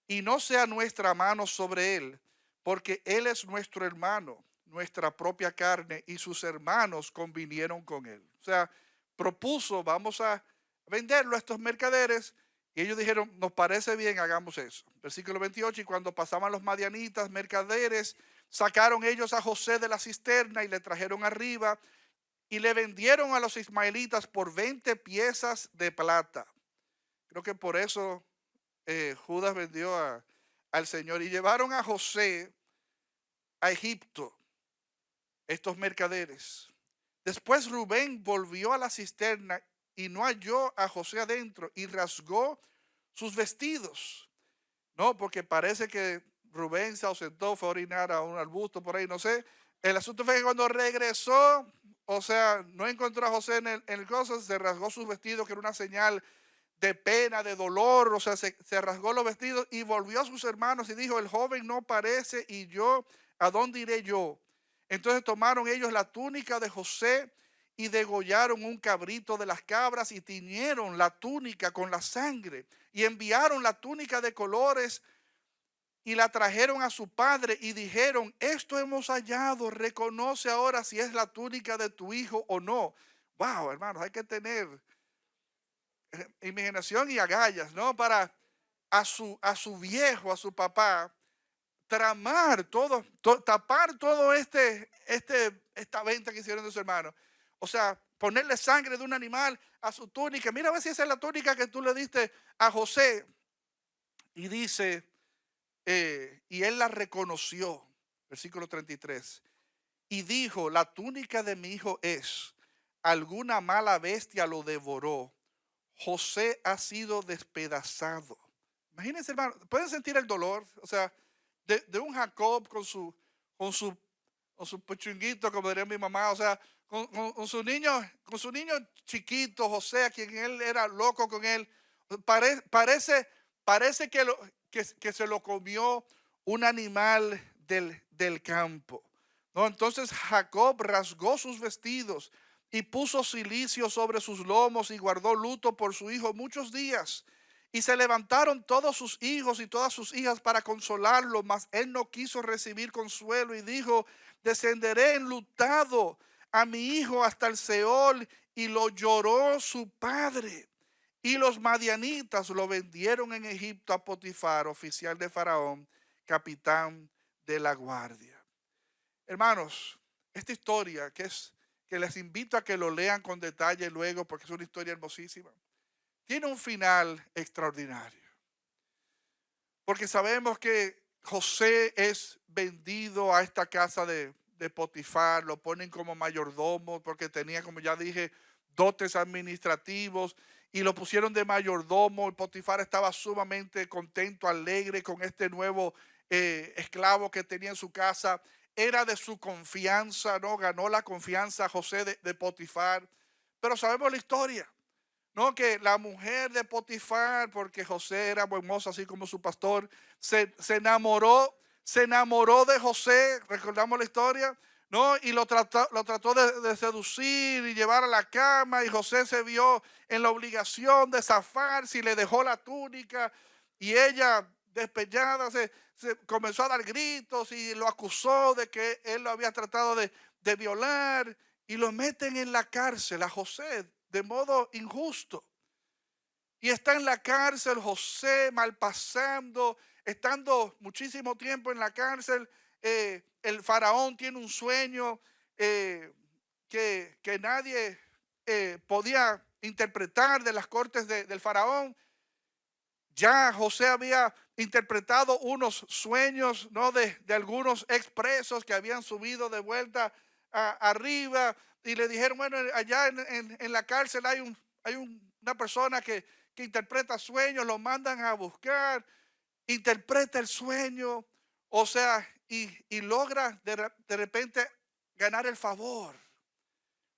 y no sea nuestra mano sobre él, porque él es nuestro hermano, nuestra propia carne, y sus hermanos convinieron con él. O sea, propuso, vamos a venderlo a estos mercaderes, y ellos dijeron, nos parece bien, hagamos eso. Versículo 28, y cuando pasaban los madianitas, mercaderes, sacaron ellos a José de la cisterna y le trajeron arriba, y le vendieron a los ismaelitas por 20 piezas de plata. Creo que por eso Judas vendió al Señor, y llevaron a José a Egipto, estos mercaderes. Después Rubén volvió a la cisterna y no halló a José adentro y rasgó sus vestidos. No, porque parece que Rubén se ausentó, fue a orinar a un arbusto por ahí, no sé. El asunto fue que cuando regresó, o sea, no encontró a José en el gozo, se rasgó sus vestidos, que era una señal de pena, de dolor, o sea, se rasgó los vestidos y volvió a sus hermanos y dijo, el joven no parece y yo, ¿a dónde iré yo? Entonces tomaron ellos la túnica de José y degollaron un cabrito de las cabras y tiñeron la túnica con la sangre y enviaron la túnica de colores y la trajeron a su padre y dijeron, esto hemos hallado, reconoce ahora si es la túnica de tu hijo o no. Wow, hermanos, hay que tener imaginación y agallas, ¿no? Para a su viejo, a su papá, tramar todo, tapar todo esta venta que hicieron de su hermano. O sea, ponerle sangre de un animal a su túnica. Mira a ver si esa es la túnica que tú le diste a José. Y dice, y él la reconoció, versículo 33, y dijo, la túnica de mi hijo es, alguna mala bestia lo devoró, José ha sido despedazado. Imagínense, hermano, pueden sentir el dolor, o sea, de un Jacob con su, con su puchunguito, como diría mi mamá, o sea, con su niño chiquito, José, a quien él era loco con él. Parece que se lo comió un animal del campo. ¿No? Entonces Jacob rasgó sus vestidos y puso cilicio sobre sus lomos y guardó luto por su hijo muchos días. Y se levantaron todos sus hijos y todas sus hijas para consolarlo, mas él no quiso recibir consuelo y dijo, descenderé enlutado a mi hijo hasta el Seol, y lo lloró su padre. Y los madianitas lo vendieron en Egipto a Potifar, oficial de Faraón, capitán de la guardia. Hermanos, esta historia que les invito a que lo lean con detalle luego porque es una historia hermosísima, tiene un final extraordinario. Porque sabemos que José es vendido a esta casa de Potifar, lo ponen como mayordomo porque tenía, como ya dije, dotes administrativos y lo pusieron de mayordomo. El Potifar estaba sumamente contento, alegre con este nuevo esclavo que tenía en su casa. Era de su confianza, ¿no? Ganó la confianza José de Potifar. Pero sabemos la historia. No, que la mujer de Potifar, porque José era buen mozo, así como su pastor, se enamoró de José, recordamos la historia, ¿no? Y lo trató de seducir y llevar a la cama, y José se vio en la obligación de zafarse y le dejó la túnica, y ella, despechada, se comenzó a dar gritos y lo acusó de que él lo había tratado de violar, y lo meten en la cárcel a José de modo injusto. Y está en la cárcel José malpasando, estando muchísimo tiempo en la cárcel. El faraón tiene un sueño que nadie podía interpretar de las cortes del faraón. Ya José había interpretado unos sueños, ¿no? de algunos expresos que habían subido de vuelta arriba y le dijeron, bueno, allá en la cárcel hay una persona que interpreta sueños, lo mandan a buscar, interpreta el sueño, o sea, y logra de repente ganar el favor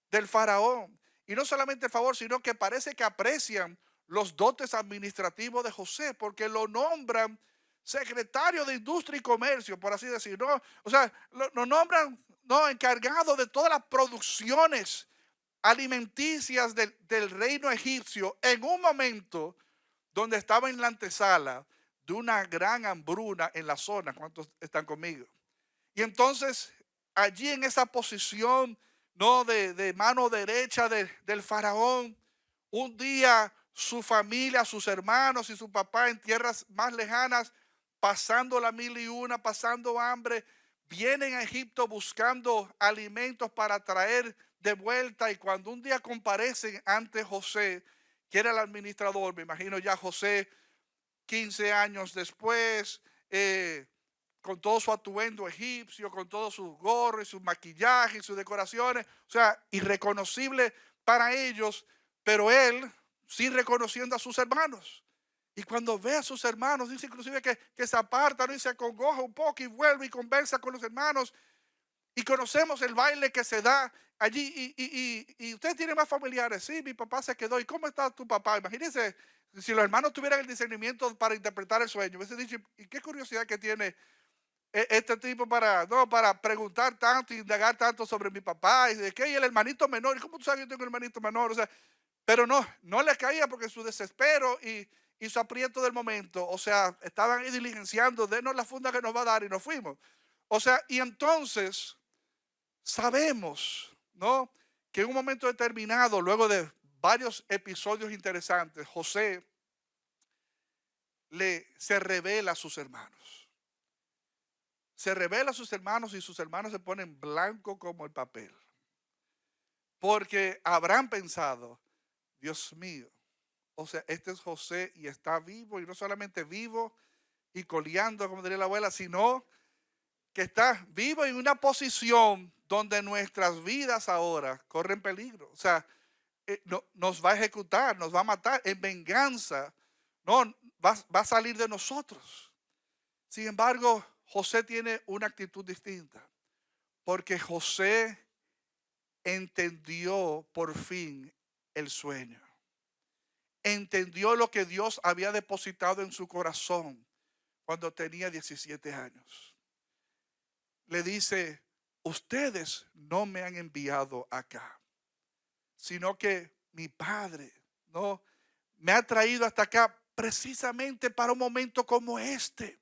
del faraón. Y no solamente el favor, sino que parece que aprecian los dotes administrativos de José, porque lo nombran secretario de Industria y Comercio, por así decirlo. ¿No? O sea, lo nombran, no, encargado de todas las producciones alimenticias del reino egipcio en un momento donde estaba en la antesala de una gran hambruna en la zona. ¿Cuántos están conmigo? Y entonces, allí en esa posición, no de mano derecha del faraón, un día su familia, sus hermanos y su papá en tierras más lejanas, pasando la mil y una, pasando hambre, vienen a Egipto buscando alimentos para traer de vuelta. Y cuando un día comparecen ante José, que era el administrador, me imagino ya José 15 años después, con todo su atuendo egipcio, con todos sus gorros, sus maquillajes, sus decoraciones, o sea, irreconocible para ellos, pero él sí reconociendo a sus hermanos. Y cuando ve a sus hermanos, dice inclusive que se aparta, ¿no? Y se acongoja un poco y vuelve y conversa con los hermanos. Y conocemos el baile que se da allí. Y ustedes tienen más familiares. Sí, mi papá se quedó. ¿Y cómo está tu papá? Imagínense si los hermanos tuvieran el discernimiento para interpretar el sueño. Hubiese dicho, ¿y qué curiosidad que tiene este tipo para, no, para preguntar tanto y indagar tanto sobre mi papá? Y de qué, y el hermanito menor. ¿Y cómo tú sabes que yo tengo un hermanito menor? O sea, pero no le caía porque su desespero y su aprieto del momento, o sea, estaban ahí diligenciando, denos la funda que nos va a dar y nos fuimos. O sea, y entonces sabemos, ¿no? Que en un momento determinado, luego de varios episodios interesantes, José se revela a sus hermanos. Se revela a sus hermanos y sus hermanos se ponen blanco como el papel. Porque habrán pensado, Dios mío, o sea, este es José y está vivo, y no solamente vivo y coleando, como diría la abuela, sino que está vivo en una posición donde nuestras vidas ahora corren peligro. O sea, nos va a ejecutar, nos va a matar en venganza. No, va a salir de nosotros. Sin embargo, José tiene una actitud distinta, porque José entendió por fin el sueño. Entendió lo que Dios había depositado en su corazón cuando tenía 17 años. Le dice, ustedes no me han enviado acá, sino que mi Padre, ¿no?, me ha traído hasta acá precisamente para un momento como este,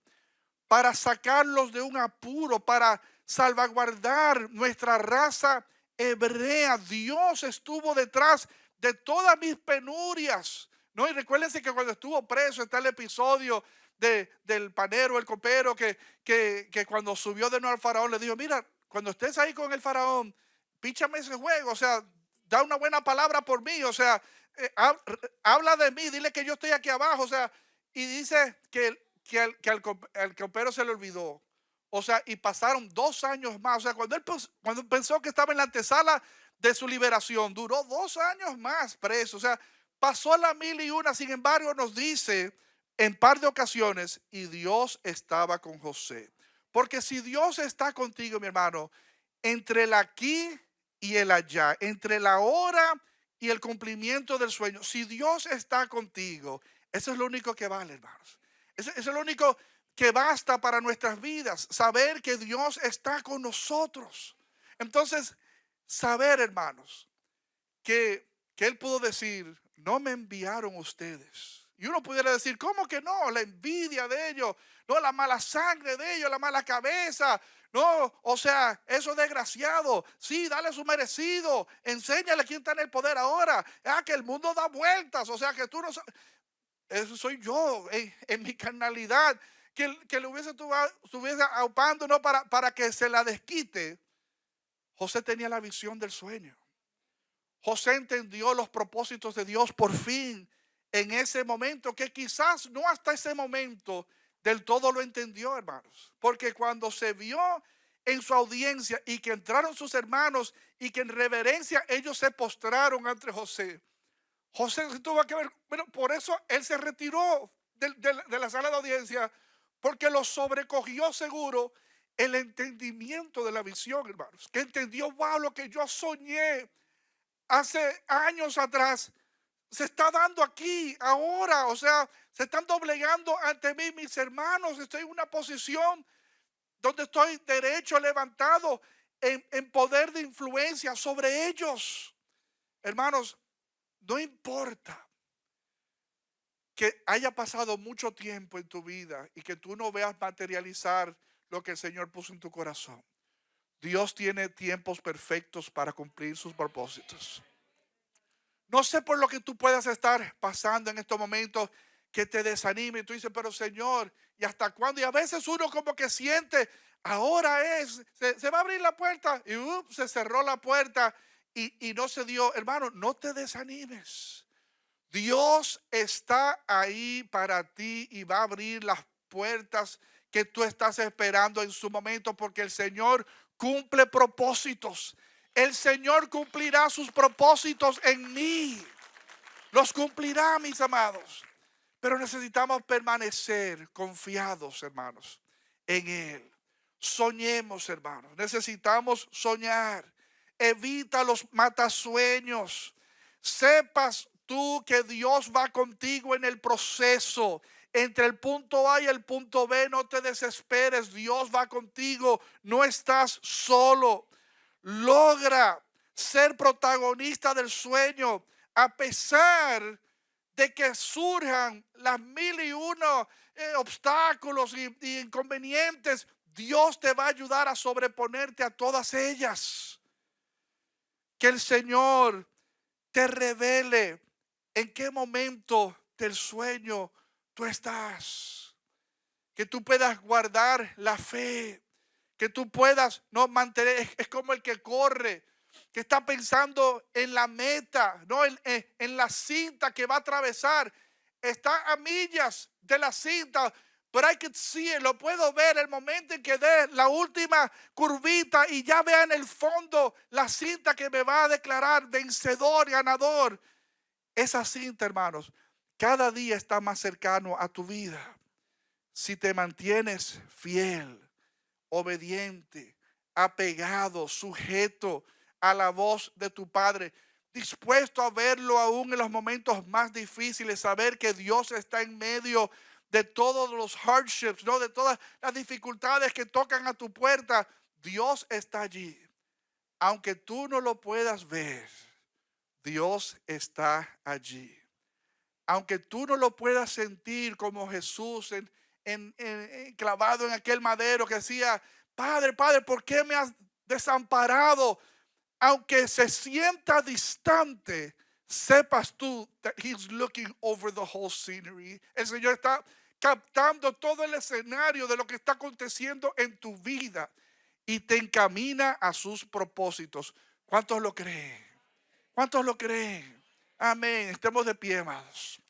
para sacarlos de un apuro, para salvaguardar nuestra raza hebrea. Dios estuvo detrás de todas mis penurias, ¿no? Y recuérdense que cuando estuvo preso está el episodio del panero, el copero, que cuando subió de nuevo al faraón le dijo, mira, cuando estés ahí con el faraón, píchame ese juego, o sea, da una buena palabra por mí, o sea, habla de mí, dile que yo estoy aquí abajo, o sea, y dice al copero se le olvidó. O sea, y pasaron 2 años más. O sea, cuando pensó que estaba en la antesala de su liberación, duró 2 años más preso. O sea, pasó la 1001. Sin embargo, nos dice en par de ocasiones, y Dios estaba con José. Porque si Dios está contigo, mi hermano, entre el aquí y el allá, entre la hora y el cumplimiento del sueño, si Dios está contigo, eso es lo único que vale, hermanos. Eso es lo único que basta para nuestras vidas, saber que Dios está con nosotros. Entonces, saber, hermanos, que Él pudo decir, no me enviaron ustedes. Y uno pudiera decir, ¿cómo que no? La envidia de ellos, no, la mala sangre de ellos, la mala cabeza. No, o sea, eso desgraciado. Sí, dale su merecido. Enséñale quién está en el poder ahora. Que el mundo da vueltas. O sea, que tú no sabes. Eso soy yo en mi carnalidad. Que le estuviese aupando, no, para que se la desquite. José tenía la visión del sueño. José entendió los propósitos de Dios por fin en ese momento, que quizás no hasta ese momento del todo lo entendió, hermanos. Porque cuando se vio en su audiencia y que entraron sus hermanos y que en reverencia ellos se postraron ante José, José tuvo que ver, bueno, por eso él se retiró de la sala de audiencia, porque lo sobrecogió seguro el entendimiento de la visión, hermanos. Que entendió, wow, lo que yo soñé hace años atrás se está dando aquí, ahora. O sea, se están doblegando ante mí mis hermanos. Estoy en una posición donde estoy derecho, levantado en poder de influencia sobre ellos. Hermanos, no importa que haya pasado mucho tiempo en tu vida y que tú no veas materializar lo que el Señor puso en tu corazón. Dios tiene tiempos perfectos para cumplir sus propósitos. No sé por lo que tú puedas estar pasando en estos momentos que te desanime y tú dices, pero Señor, ¿y hasta cuándo? Y a veces uno como que siente, ahora se va a abrir la puerta y se cerró la puerta y no se dio. Hermano, no te desanimes. Dios está ahí para ti y va a abrir las puertas que tú estás esperando en su momento, porque el Señor cumple propósitos. El Señor cumplirá sus propósitos en mí. Los cumplirá, mis amados. Pero necesitamos permanecer confiados, hermanos, en Él. Soñemos, hermanos. Necesitamos soñar. Evita los matasueños. Sepas tú que Dios va contigo en el proceso. Entre el punto A y el punto B, no te desesperes. Dios va contigo. No estás solo. Logra ser protagonista del sueño a pesar de que surjan las mil y uno obstáculos y inconvenientes. Dios te va a ayudar a sobreponerte a todas ellas. Que el Señor te revele en qué momento del sueño tú estás. Que tú puedas guardar la fe. Que tú puedas no mantener. Es como el que corre, que está pensando en la meta, no en la cinta que va a atravesar. Está a millas de la cinta, but I can see it, lo puedo ver el momento en que dé la última curvita y ya vea en el fondo la cinta que me va a declarar vencedor y ganador. Esa cinta, hermanos, cada día está más cercano a tu vida. Si te mantienes fiel, obediente, apegado, sujeto a la voz de tu Padre, dispuesto a verlo aún en los momentos más difíciles, saber que Dios está en medio de todos los hardships, ¿no? De todas las dificultades que tocan a tu puerta. Dios está allí. Aunque tú no lo puedas ver, Dios está allí. Aunque tú no lo puedas sentir como Jesús clavado en aquel madero que decía, Padre, Padre, ¿por qué me has desamparado? Aunque se sienta distante, sepas tú that he's looking over the whole scenery. El Señor está captando todo el escenario de lo que está aconteciendo en tu vida y te encamina a sus propósitos. ¿Cuántos lo creen? ¿Cuántos lo creen? Amén. Estemos de pie, amados.